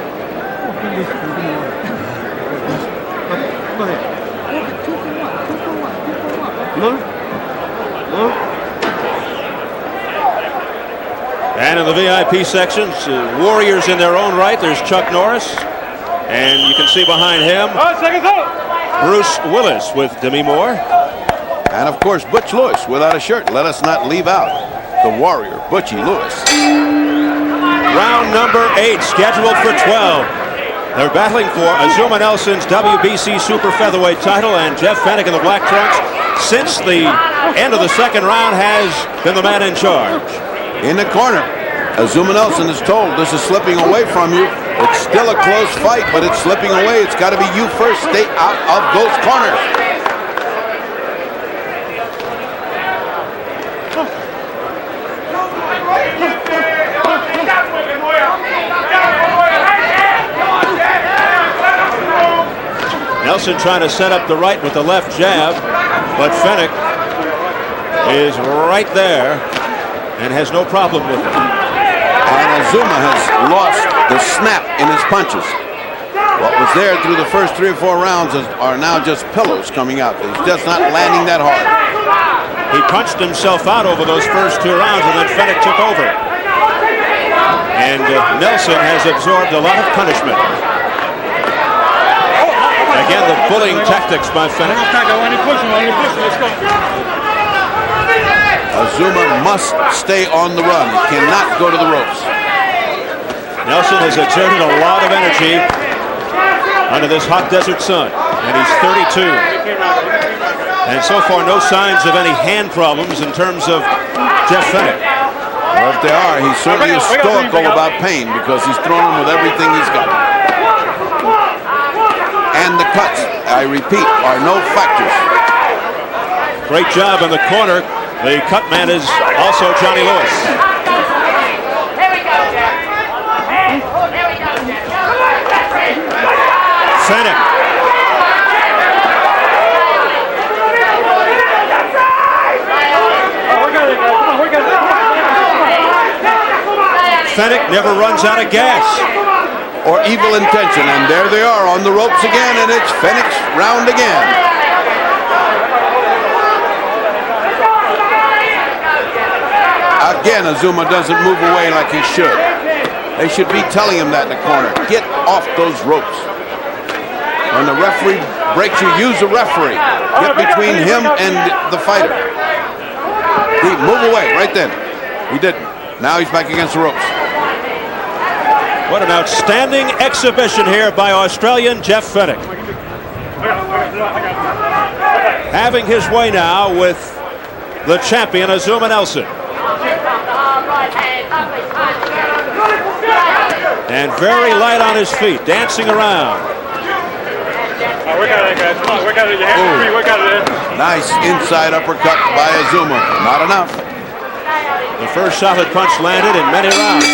Go ahead. More? And in the VIP sections, warriors in their own right, there's Chuck Norris. And you can see behind him, Bruce Willis with Demi Moore. And of course, Butch Lewis without a shirt. Let us not leave out the warrior, Butchie Lewis. Round number 8, scheduled for 12. They're battling for Azumah Nelson's WBC Super Featherweight title, and Jeff Fenech in the black trunks, since the end of the second round, has been the man in charge. In the corner, Azumah Nelson is told this is slipping away from you. It's still a close fight, but it's slipping away. It's got to be you first. Stay out of those corners. Nelson trying to set up the right with the left jab, but Fenech is right there and has no problem with it. And Azumah has lost the snap in his punches. What was there through the first 3 or 4 rounds are now just pillows coming out. He's just not landing that hard. He punched himself out over those first 2 rounds, and then Fenech took over. And Nelson has absorbed a lot of punishment. Again, the bullying tactics by Fenech. Azumah must stay on the run. He cannot go to the ropes. Nelson has exerted a lot of energy under this hot desert sun, and he's 32. And so far, no signs of any hand problems in terms of Jeff Fenech. Well, if they are, he certainly is stoical about pain because he's thrown him with everything he's got. And the cuts, I repeat, are no factors. Great job in the corner. The cut man is also Johnny Lewis. Fenech. Fenech never runs out of gas. Or evil intention, and there they are on the ropes again, and it's Fenech's round again. Again, Azumah doesn't move away like he should. They should be telling him that in the corner. Get off those ropes. When the referee breaks you, use the referee. Get between him and the fighter. He move away right then. He didn't. Now he's back against the ropes. What an outstanding exhibition here by Australian Jeff Fenech. Having his way now with the champion, Azumah Nelson. And very light on his feet, dancing around. Work out of it, guys. Come on, work out of it. Your hands free, work out of it. Nice inside uppercut by Azumah. Not enough. The first solid punch landed in many rounds.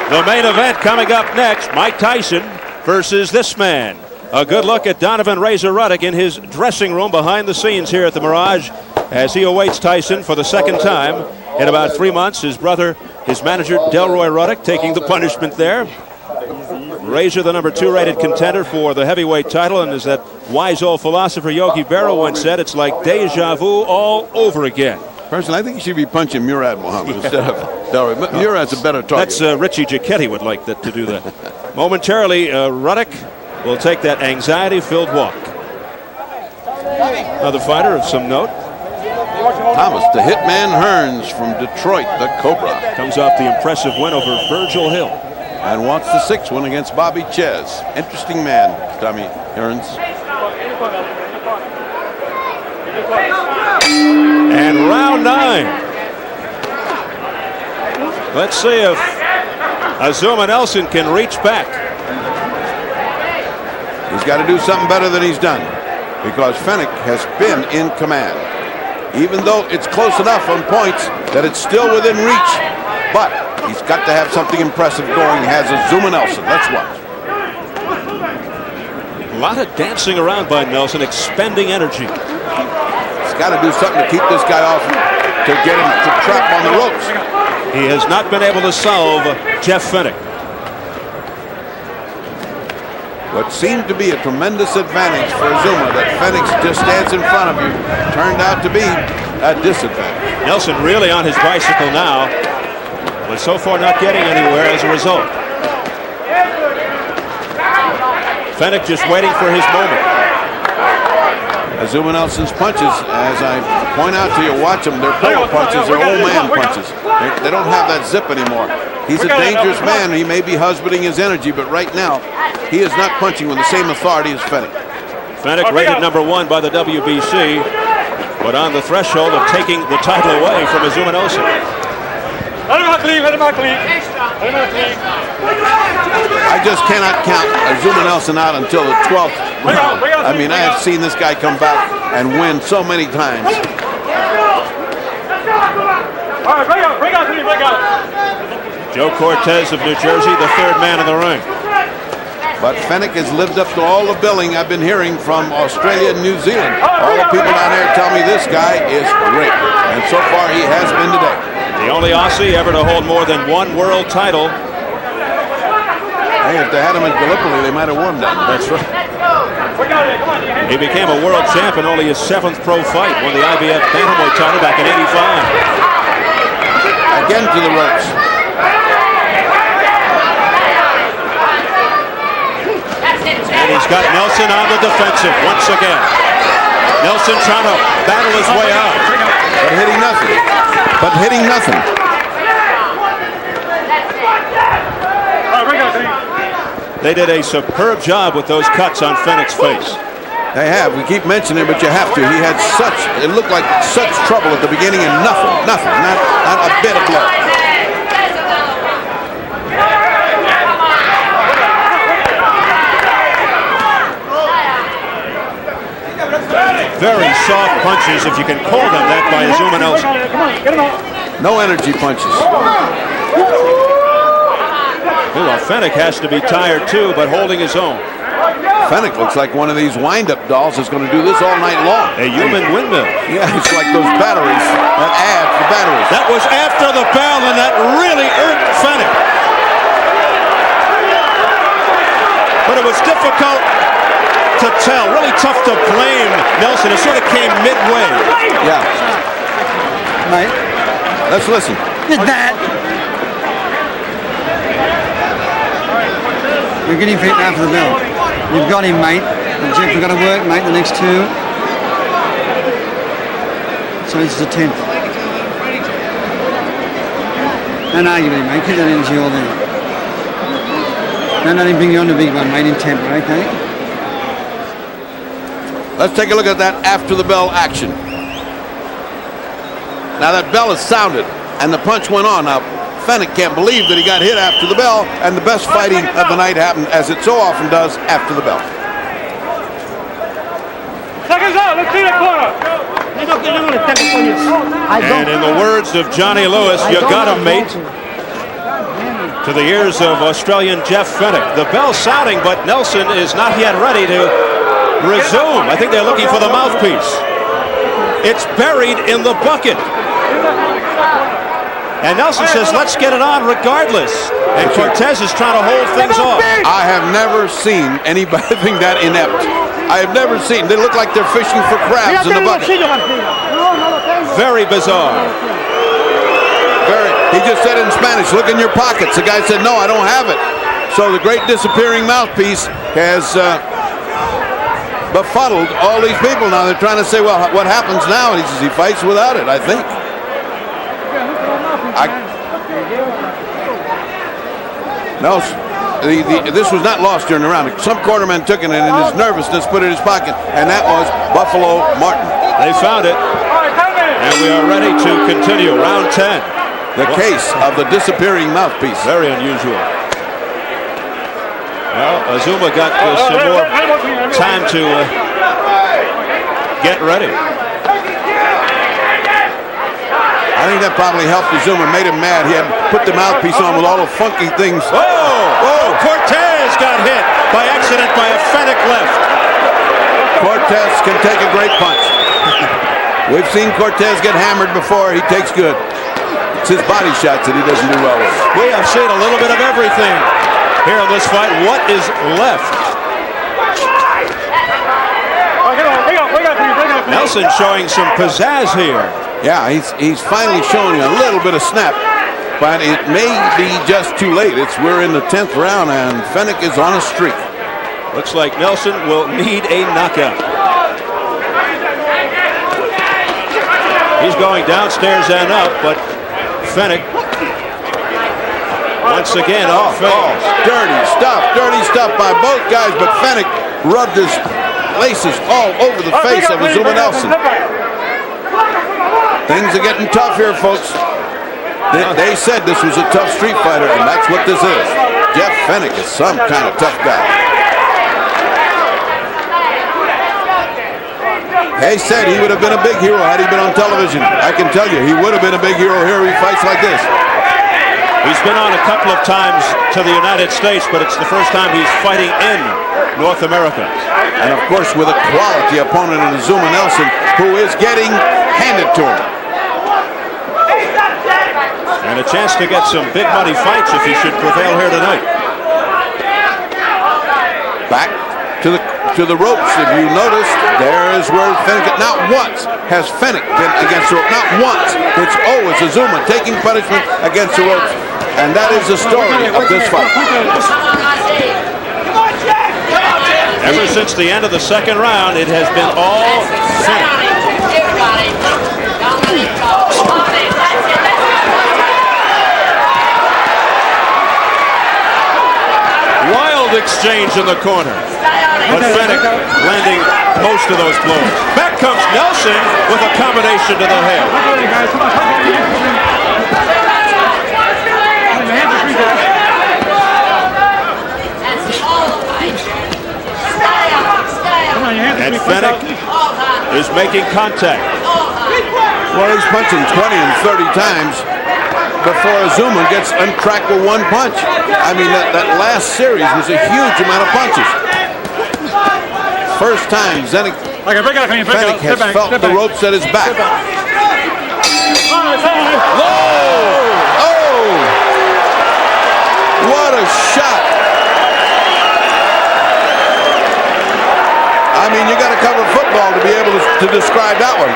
The main event coming up next, Mike Tyson versus this man. A good look at Donovan Razor Ruddock in his dressing room behind the scenes here at the Mirage as he awaits Tyson for the second time in about 3 months. His brother, his manager, Delroy Ruddock, taking the punishment there. Razor, the number 2 rated contender for the heavyweight title, and as that wise old philosopher Yogi Berra once said, it's like deja vu all over again. Personally, I think he should be punching Murad Muhammad instead of Delroy. Murad's a better target. That's Richie Giacchetti would like that to do that. Momentarily, Ruddock will take that anxiety-filled walk. Another fighter of some note. Thomas, the Hitman Hearns from Detroit, the Cobra. Comes off the impressive win over Virgil Hill. And wants the 6th one against Bobby Ches. Interesting man, Tommy Hearns. And round 9. Let's see if Azumah Nelson can reach back. He's got to do something better than he's done, because Fenech has been in command. Even though it's close enough on points that it's still within reach, but he's got to have something impressive going. He has Azumah Nelson. Let's watch. A lot of dancing around by Nelson, expending energy. He's got to do something to keep this guy off, to get him to trap on the ropes. He has not been able to solve Jeff Fenech. What seemed to be a tremendous advantage for Azumah, that Fenech just stands in front of you, turned out to be a disadvantage. Nelson really on his bicycle now, but so far not getting anywhere as a result. Fenech just waiting for his moment. Azumah Nelson's punches, as I point out to you, watch them, they're pole punches, they're old man punches. They don't have that zip anymore. He's a dangerous man. He may be husbanding his energy, but right now, he is not punching with the same authority as Fenech. Fenech rated number 1 by the WBC, but on the threshold of taking the title away from Azumah Nelson. Let him out clean, let him out clean. Let him out clean. I just cannot count Azumah Nelson out until the 12th round. I mean, I have seen this guy come back and win so many times. All right, break out, clean, break out. Joe Cortez of New Jersey, the 3rd man in the ring. But Fenech has lived up to all the billing I've been hearing from Australia and New Zealand. All the people down there tell me this guy is great. And so far he has been today. The only Aussie ever to hold more than 1 world title. Hey, if they had him in Gallipoli, they might have won that. That's right. He became a world champ in only his 7th pro fight. Won the IBF Bantamweight title back in '85. Again to the ropes. And he's got Nelson on the defensive once again. Nelson trying to battle his way out. But hitting nothing. But hitting nothing. They did a superb job with those cuts on Fenech's face. They have. We keep mentioning it, but you have to. He had such, it looked like such trouble at the beginning and nothing, not a bit of blood. Very soft punches, if you can call them that, by Azumah Nelson. No energy punches. Well, Fenech has to be tired too, but holding his own. Fenech looks like one of these wind-up dolls that's going to do this all night long. A human windmill. Yeah, it's like those batteries, that ad for batteries. That was after the bell, and that really irked Fenech. But it was difficult to tell, really tough to blame Nelson. It sort of came midway. Yeah. Mate. Let's listen. Did that. We're getting fit now for the bell. You've got him, mate. And Jeff, we've got to work, mate, the next 2. So this is the 10th. Don't argue with him, mate. Keep that energy all there. Don't let him bring you on the big one, mate, in temper, okay? Let's take a look at that after the bell action. Now that bell is sounded and the punch went on. Now Fenech can't believe that he got hit after the bell, and the best fighting of the night happened, as it so often does, after the bell. Seconds out, let's see the corner. And in the words of Johnny Lewis, you got him, mate. To the ears of Australian Jeff Fenech. The bell's sounding, but Nelson is not yet ready to resume. I think they're looking for the mouthpiece. It's buried in the bucket. And Nelson says, let's get it on regardless. And Cortez is trying to hold things off. I have never seen anybody that inept. I have never seen. They look like they're fishing for crabs in the bucket. Very bizarre. He just said in Spanish, look in your pockets. The guy said, no, I don't have it. So the great disappearing mouthpiece has befuddled all these people. Now they're trying to say, well, what happens now? And he says he fights without it, I think. No, this was not lost during the round. Some cornerman took it and in his nervousness put it in his pocket, and that was Buffalo Martin. They found it, and we are ready to continue. Round 10. The case of the disappearing mouthpiece. Very unusual. Well, Azumah got some more time to get ready. I think that probably helped Azumah, made him mad. He had put the mouthpiece on with all the funky things. Oh, Cortez got hit by accident by a Fenech left. Cortez can take a great punch. We've seen Cortez get hammered before. He takes good. It's his body shots that he doesn't do well with. We have seen a little bit of everything here in this fight. What is left? Nelson showing some pizzazz here. Yeah, he's finally showing a little bit of snap, but it may be just too late. We're in the 10th round, and Fenech is on a streak. Looks like Nelson will need a knockout. He's going downstairs and up, but Fenech once again off. Dirty stuff by both guys, but Fenech rubbed his laces all over the face of Azumah Nelson. Things are getting tough here, folks. They said this was a tough street fighter, and that's what this is. Jeff Fenech is some kind of tough guy. They said he would have been a big hero had he been on television. I can tell you, he would have been a big hero here if he fights like this. He's been on a couple of times to the United States, but it's the first time he's fighting in North America. And of course, with a quality opponent in Azumah Nelson, who is getting handed to him. And a chance to get some big money fights if he should prevail here tonight. Back to the ropes. If you noticed, there is where Fenech. Not once has Fenech been against the rope. Not once. It's always Azumah taking punishment against the ropes. And that is the story of this fight. Ever since the end of the second round, it has been all Fenech. Wild exchange in the corner. But Fenech landing most of those blows. Back comes Nelson with a combination to the head. And Fenech is making contact. Well, he's punching 20 and 30 times before Azumah gets untracked with one punch. I mean, that last series was a huge amount of punches. First time Fenech has felt the ropes at his back. Oh! What a shot! I mean, you got to cover football to be able to describe that one.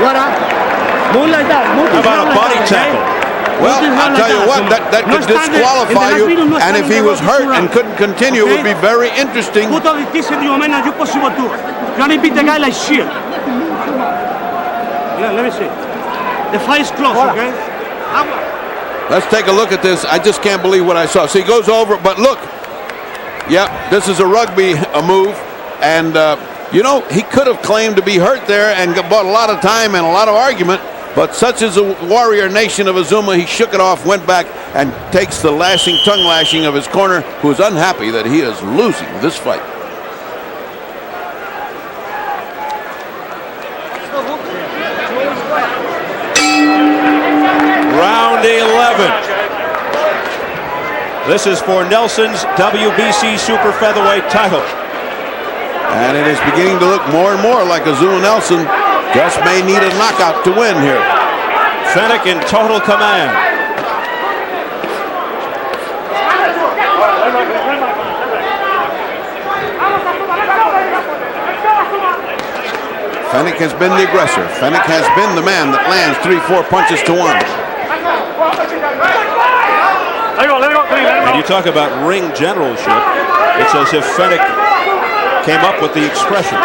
How about a body tackle? Well, I'll tell you what, that could disqualify you, and if he was hurt and couldn't continue, it would be very interesting. You beat the guy like shit. Yeah, let me see. The fight is close, okay? Let's take a look at this. I just can't believe what I saw. So he goes over, but look. Yep, this is a rugby move. And, you know, he could have claimed to be hurt there and bought a lot of time and a lot of argument. But such is the warrior nation of Azumah, he shook it off, went back, and takes the lashing, tongue lashing of his corner, who is unhappy that he is losing this fight. Round 11. This is for Nelson's WBC Super Featherweight title. And it is beginning to look more and more like Azumah Nelson just may need a knockout to win here. Fenech in total command. Fenech has been the aggressor. Fenech has been the man that lands 3-4 punches to one. And you talk about ring generalship. It's as if Fenech came up with the expression.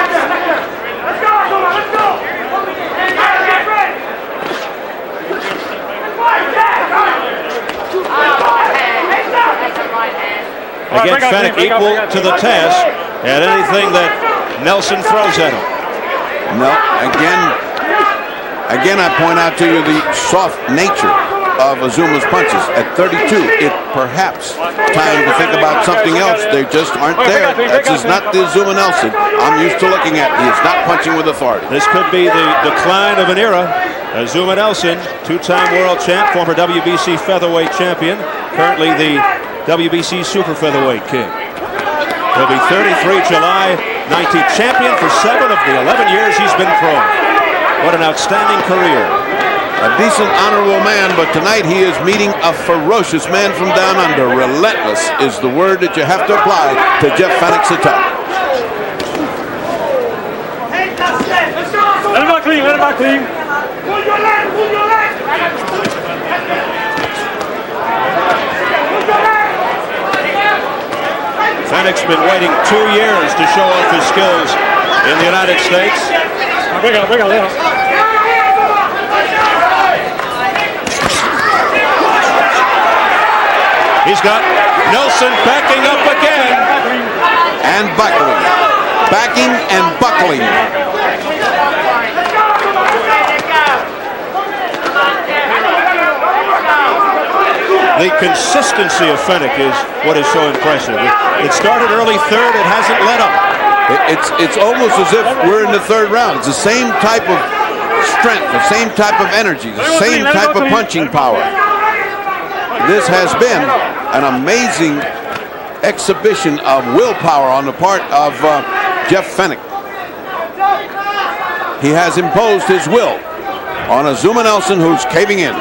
Again, Fenech equal to the task at anything that Nelson throws at him. No, again, I point out to you the soft nature of Azumah's punches. At 32, it perhaps time to think about something else. They just aren't there. That's just not the Azumah Nelson I'm used to looking at. He is not punching with authority. This could be the decline of an era. Azumah Nelson, two-time world champ, former WBC Featherweight champion, currently the WBC Super Featherweight king. He'll be 33 July 19th, champion for 7 of the 11 years he's been pro. What an outstanding career. A decent, honorable man, but tonight he is meeting a ferocious man from down under. Relentless is the word that you have to apply to Jeff Fenech's attack. Let him back clean, let him back clean. Pull your leg, pull your leg. Fenech's been waiting 2 years to show off his skills in the United States. He's got Nelson backing up again. And buckling. Backing and buckling. The consistency of Fenech is what is so impressive. It started early third, it hasn't let up. It's almost as if we're in the third round. It's the same type of strength, the same type of energy, the same type of punching power. This has been an amazing exhibition of willpower on the part of Jeff Fenech. He has imposed his will on Azumah Nelson, who's caving in.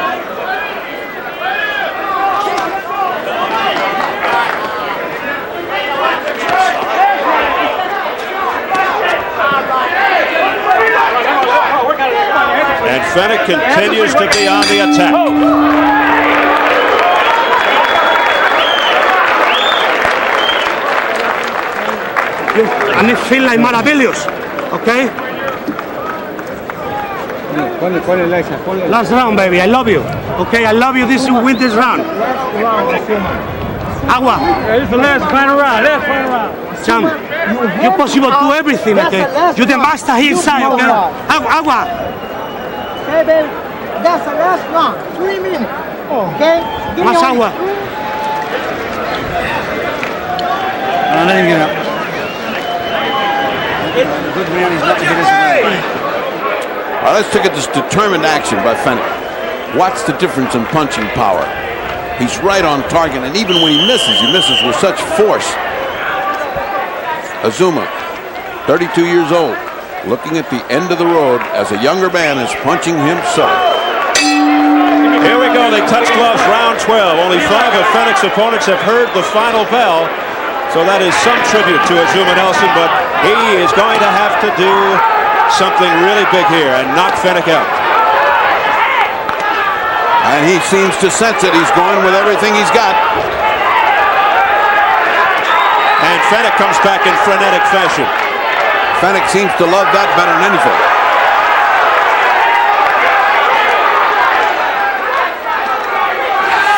And Fenech continues to be on the attack. And it feels like marvelous, okay? Last round, baby, I love you. Okay, I love you. This will win this round. Agua. It's the last final round, Cham, you possible do everything, okay? You're the master here inside, okay? Agua. Okay, baby. That's the last round. 3 minutes. Okay? Give me Más agua. Let him get up. Good man, he's not to hit his leg. All right, let's look at this determined action by Fenech. Watch the difference in punching power. He's right on target, and even when he misses with such force. Azumah, 32 years old, looking at the end of the road as a younger man is punching himself. Here we go, they touch gloves, round 12. Only 5 of Fenech's opponents have heard the final bell. So that is some tribute to Azumah Nelson, but he is going to have to do something really big here and knock Fenech out. And he seems to sense it. He's going with everything he's got. And Fenech comes back in frenetic fashion. Fenech seems to love that better than anything.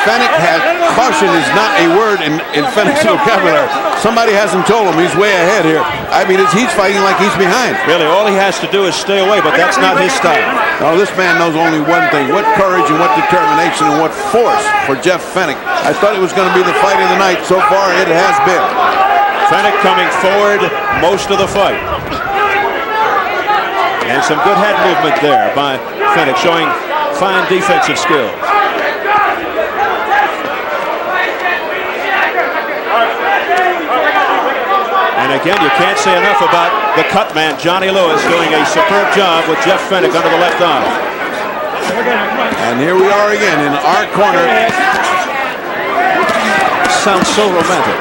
Fenech has, caution is not a word in Fenech's vocabulary. Somebody hasn't told him he's way ahead here. I mean, he's fighting like he's behind. Really, all he has to do is stay away, but that's not his style. No, this man knows only one thing. What courage and what determination and what force for Jeff Fenech. I thought it was going to be the fight of the night. So far, it has been. Fenech coming forward most of the fight. And some good head movement there by Fenech, showing fine defensive skills. And again, you can't say enough about the cut man, Johnny Lewis, doing a superb job with Jeff Fenech under the left arm. And here we are again in our corner. Sounds so romantic.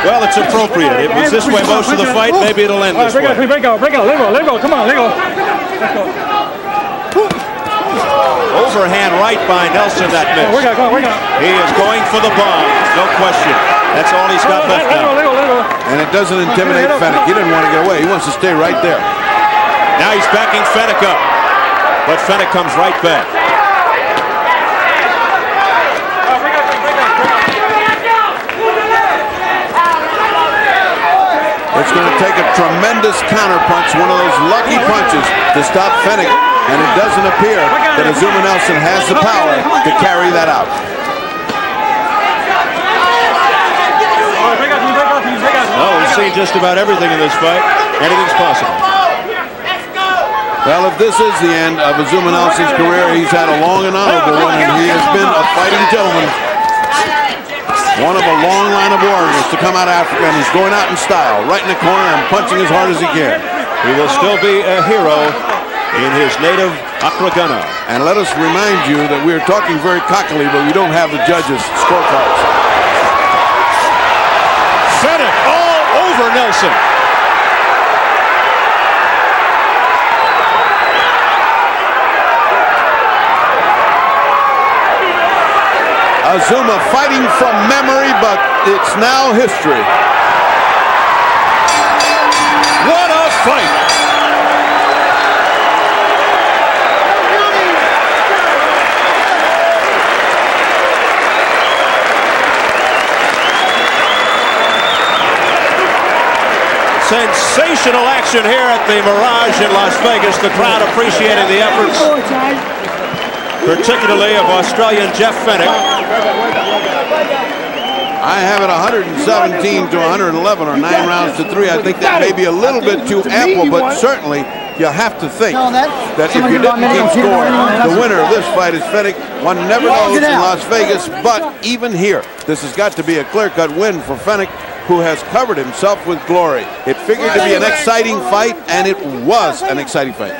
Well, it's appropriate. It was this way most of the fight. Maybe it'll end this way. Break out, let go, come on, let go. Overhand right by Nelson, that miss. He is going for the bomb, no question. That's all he's got left now. And it doesn't intimidate Fenech. He didn't want to get away. He wants to stay right there. Now he's backing Fenech up. But Fenech comes right back. It's going to take a tremendous counterpunch, one of those lucky punches to stop Fenech, and it doesn't appear that Azumah Nelson has the power to carry that out. Oh, we've seen just about everything in this fight. Anything's possible. Well, if this is the end of Azumah Nelson's career, he's had a long and honorable one, and he has been a fighting gentleman. One of a long line of warriors to come out of Africa, and he's going out in style, right in the corner and punching as hard as he can. He will still be a hero in his native Accra, Ghana. And let us remind you that we're talking very cockily, but we don't have the judges' scorecards. Fenech all over Nelson. Azumah fighting from memory, but it's now history. What a fight! Sensational action here at the Mirage in Las Vegas. The crowd appreciating the efforts, particularly of Australian Jeff Fenech. I have it 117 to 111 or 9 rounds to 3. I think that may be a little bit too ample, but certainly you have to think that if you didn't keep score, the winner of this fight is Fenech. One never knows in Las Vegas, but even here, this has got to be a clear-cut win for Fenech, who has covered himself with glory. It figured to be an exciting fight, and it was an exciting fight.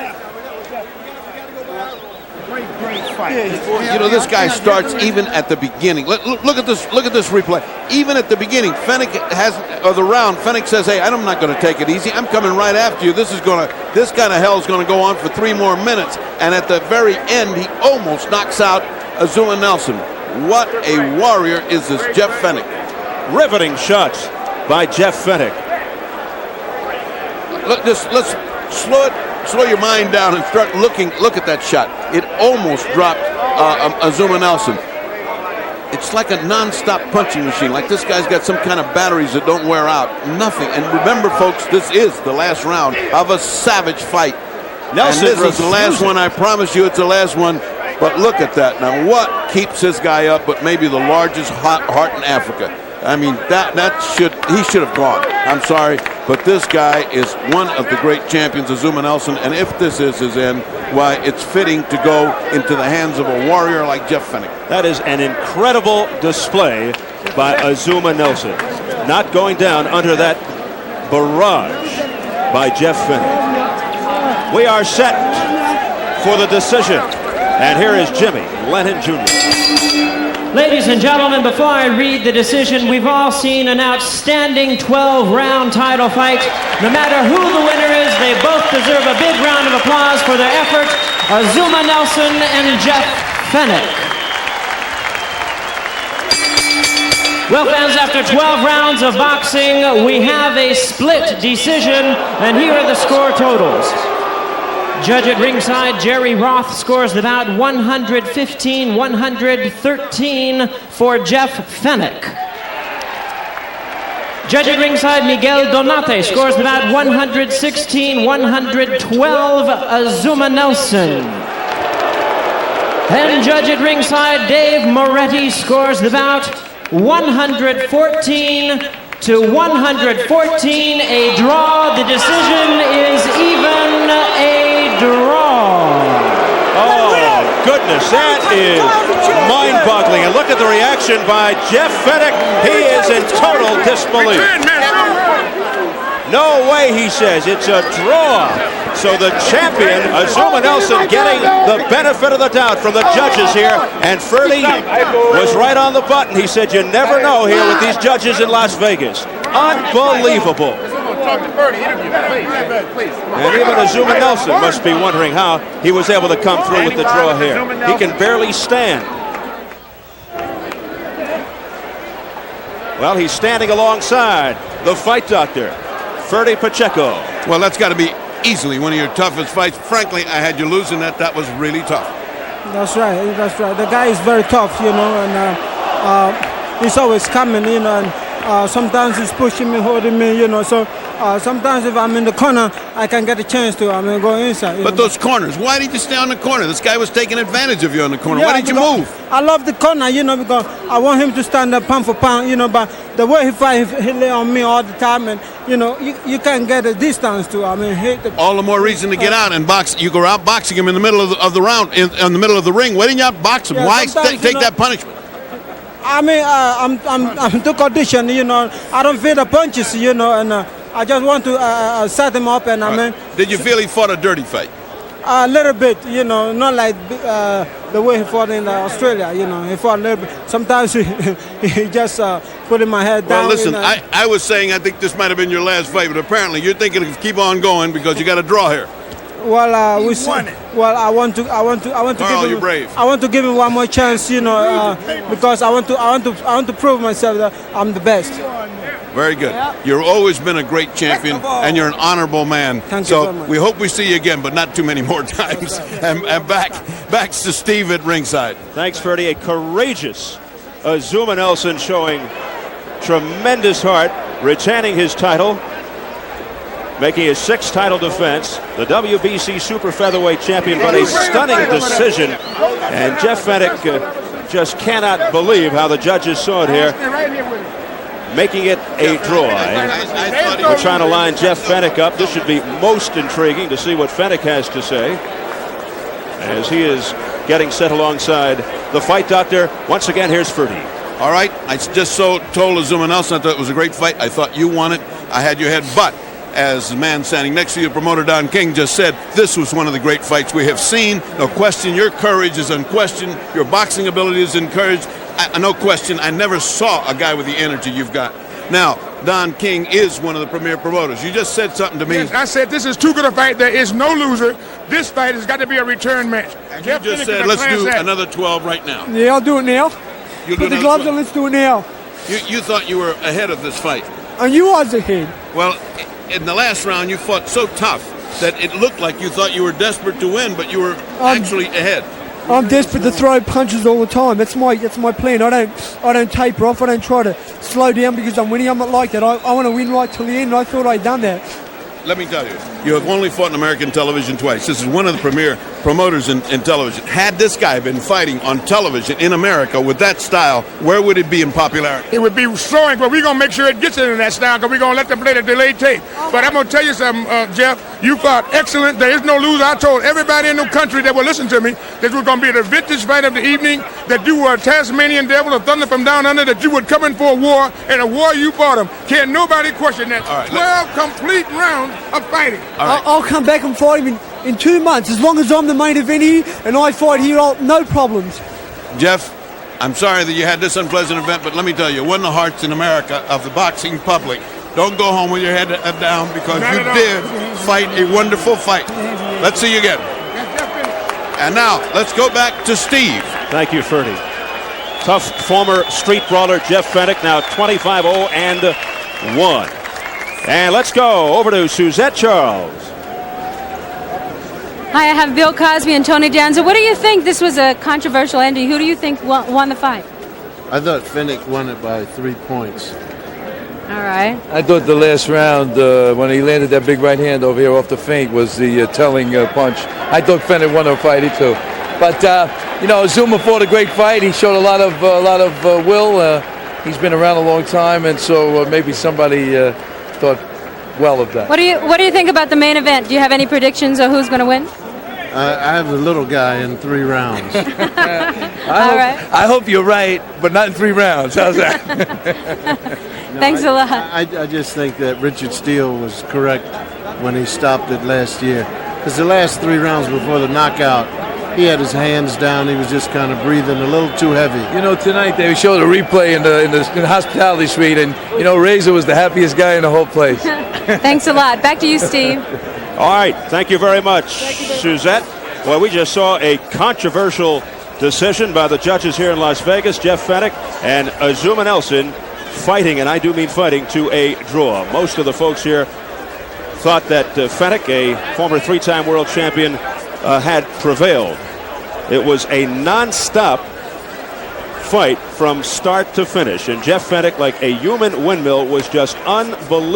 You know, this guy starts even at the beginning. Look at this replay. Even at the beginning, Fenech Fenech says, "Hey, I'm not going to take it easy. I'm coming right after you. This kind of hell is going to go on for 3 more minutes." And at the very end, he almost knocks out Azumah Nelson. What a warrior is this Jeff Fenech. Riveting shots by Jeff Fenech. Let's slow your mind down and start looking. Look at that shot. It almost dropped Azumah Nelson. It's like a non-stop punching machine. Like this guy's got some kind of batteries that don't wear out. Nothing. And remember, folks, this is the last round of a savage fight. Nelson, and this is the last one. I promise you, it's the last one. But look at that. Now, what keeps this guy up but maybe the largest heart in Africa? I mean, he should have gone. I'm sorry, but this guy is one of the great champions, Azumah Nelson, and if this is his end, why, it's fitting to go into the hands of a warrior like Jeff Fenech. That is an incredible display by Azumah Nelson. Not going down under that barrage by Jeff Fenech. We are set for the decision, and here is Jimmy Lennon Jr. Ladies and gentlemen, before I read the decision, we've all seen an outstanding 12-round title fight. No matter who the winner is, they both deserve a big round of applause for their effort. Azumah Nelson and Jeff Fenech. Well, fans, after 12 rounds of boxing, we have a split decision, and here are the score totals. Judge at ringside, Jerry Roth, scores the bout 115-113 for Jeff Fenech. Judge at ringside, Miguel Donate, scores the bout 116-112, Azumah Nelson. And judge at ringside, Dave Moretti, scores the bout 114-114, a draw. The decision is even a draw. Oh, goodness, that is mind-boggling. And look at the reaction by Jeff Fenech. He is in total disbelief. No way, he says. It's a draw. So the champion, Azumah Nelson, getting the benefit of the doubt from the judges here. And Ferdy was right on the button. He said, you never know here with these judges in Las Vegas. Unbelievable. And even Azumah Nelson must be wondering how he was able to come through with the draw here. He can barely stand. Well, he's standing alongside the fight doctor, Ferdy Pacheco. Well, that's got to be easily one of your toughest fights. Frankly, I had you losing that. That was really tough. That's right. That's right. The guy is very tough, you know, and he's always coming, you know, and sometimes he's pushing me, holding me, you know. So sometimes if I'm in the corner, I can get a chance to go inside. But those corners, why did you stay on the corner? This guy was taking advantage of you on the corner. Why didn't you move? I love the corner, you know, because I want him to stand up pound for pound, you know, but the way he fights, he lay on me all the time, and, you know, you can't get a distance to, hit the... All the more reason to get out and box. You go out boxing him in the middle of the round, in the middle of the ring. Why didn't you outbox him? Yeah, why take that punishment? I'm too conditioned, you know. I don't feel the punches, you know, and I just want to set him up, and Did you feel he fought a dirty fight? A little bit, you know, not like the way he fought in Australia, you know. He fought a little bit. Sometimes he just putting my head down. Well, listen, you know. I was saying I think this might have been your last fight, but apparently you're thinking of keep on going because you got a draw here. Well, we won it. Well, I want to Carl, give him. you're brave. I want to give him one more chance, you know, because I want to prove myself that I'm the best. Very good. You've always been a great champion, and you're an honorable man. Thank you so much. We hope we see you again, but not too many more times. and back to Steve at ringside. Thanks, Ferdy. A courageous Azumah Nelson showing tremendous heart, retaining his title, making his 6th title defense, the WBC Super Featherweight Champion, but a stunning decision. And Jeff Fenech just cannot believe how the judges saw it here, making it a draw. And we're trying to line Jeff Fenech up. This should be most intriguing to see what Fenech has to say as he is getting set alongside the fight doctor. Once again, here's Ferdy. All right, I just told Azumah Nelson I thought it was a great fight. I thought you won it. I had your head, but as the man standing next to you, promoter Don King, just said, this was one of the great fights we have seen. No question, your courage is unquestioned. Your boxing ability is encouraged. No question, I never saw a guy with the energy you've got. Now, Don King is one of the premier promoters. You just said something to me. Yes, I said this is too good a fight. There is no loser. This fight has got to be a return match. And you just said, let's do another 12 right now. Yeah, I'll do it now. Put the gloves on, let's do it now. You thought you were ahead of this fight. And you was ahead. Well, in the last round, you fought so tough that it looked like you thought you were desperate to win, but you were actually ahead. I'm desperate to throw punches all the time. That's my plan. I don't taper off. I don't try to slow down because I'm winning. I'm not like that. I want to win right till the end. I thought I'd done that. Let me tell you, you have only fought in American television twice. This is one of the premier promoters in television. Had this guy been fighting on television in America with that style, where would it be in popularity? It would be soaring, but we're going to make sure it gets into that style because we're going to let them play the delayed tape. But I'm going to tell you something, Jeff. You fought excellent. There is no loser. I told everybody in the country that will listen to me that was going to be the vintage fight of the evening, that you were a Tasmanian devil, a thunder from down under, that you would come in for a war, and a war you fought him. Can't nobody question that. All right, 12 complete rounds of fighting. Right. I'll come back and fight him in 2 months. As long as I'm the main event here and I fight here, no problems. Jeff, I'm sorry that you had this unpleasant event, but let me tell you, won the hearts in America of the boxing public. Don't go home with your head down because you did fight a wonderful fight. Let's see you again. And now, let's go back to Steve. Thank you, Ferdy. Tough former street brawler Jeff Fenech, now 25-0-1. And let's go over to Suzette Charles. Hi, I have Bill Cosby and Tony Danza. What do you think? This was a controversial ending. Who do you think won the fight? I thought Fenech won it by 3 points. All right. I thought the last round, when he landed that big right hand over here off the feint, was the telling punch. I thought Fenech won the fight too. But you know, Azumah fought a great fight. He showed a lot of will. He's been around a long time, and so maybe somebody thought well of that. What do you think about the main event? Do you have any predictions of who's going to win? I have the little guy in 3 rounds. I hope you're right, but not in 3 rounds. How's that? Thanks a lot. I just think that Richard Steele was correct when he stopped it last year. Because the last 3 rounds before the knockout, he had his hands down. He was just kind of breathing a little too heavy. You know, tonight they showed a replay in the hospitality suite, and you know, Razor was the happiest guy in the whole place. Thanks a lot. Back to you, Steve. All right, thank you very much, Suzette. Well, we just saw a controversial decision by the judges here in Las Vegas. Jeff Fenech and Azumah Nelson fighting, and I do mean fighting, to a draw. Most of the folks here thought that Fenech, a former 3-time world champion, had prevailed. It was a non-stop fight from start to finish, and Jeff Fenech, like a human windmill, was just unbelievable.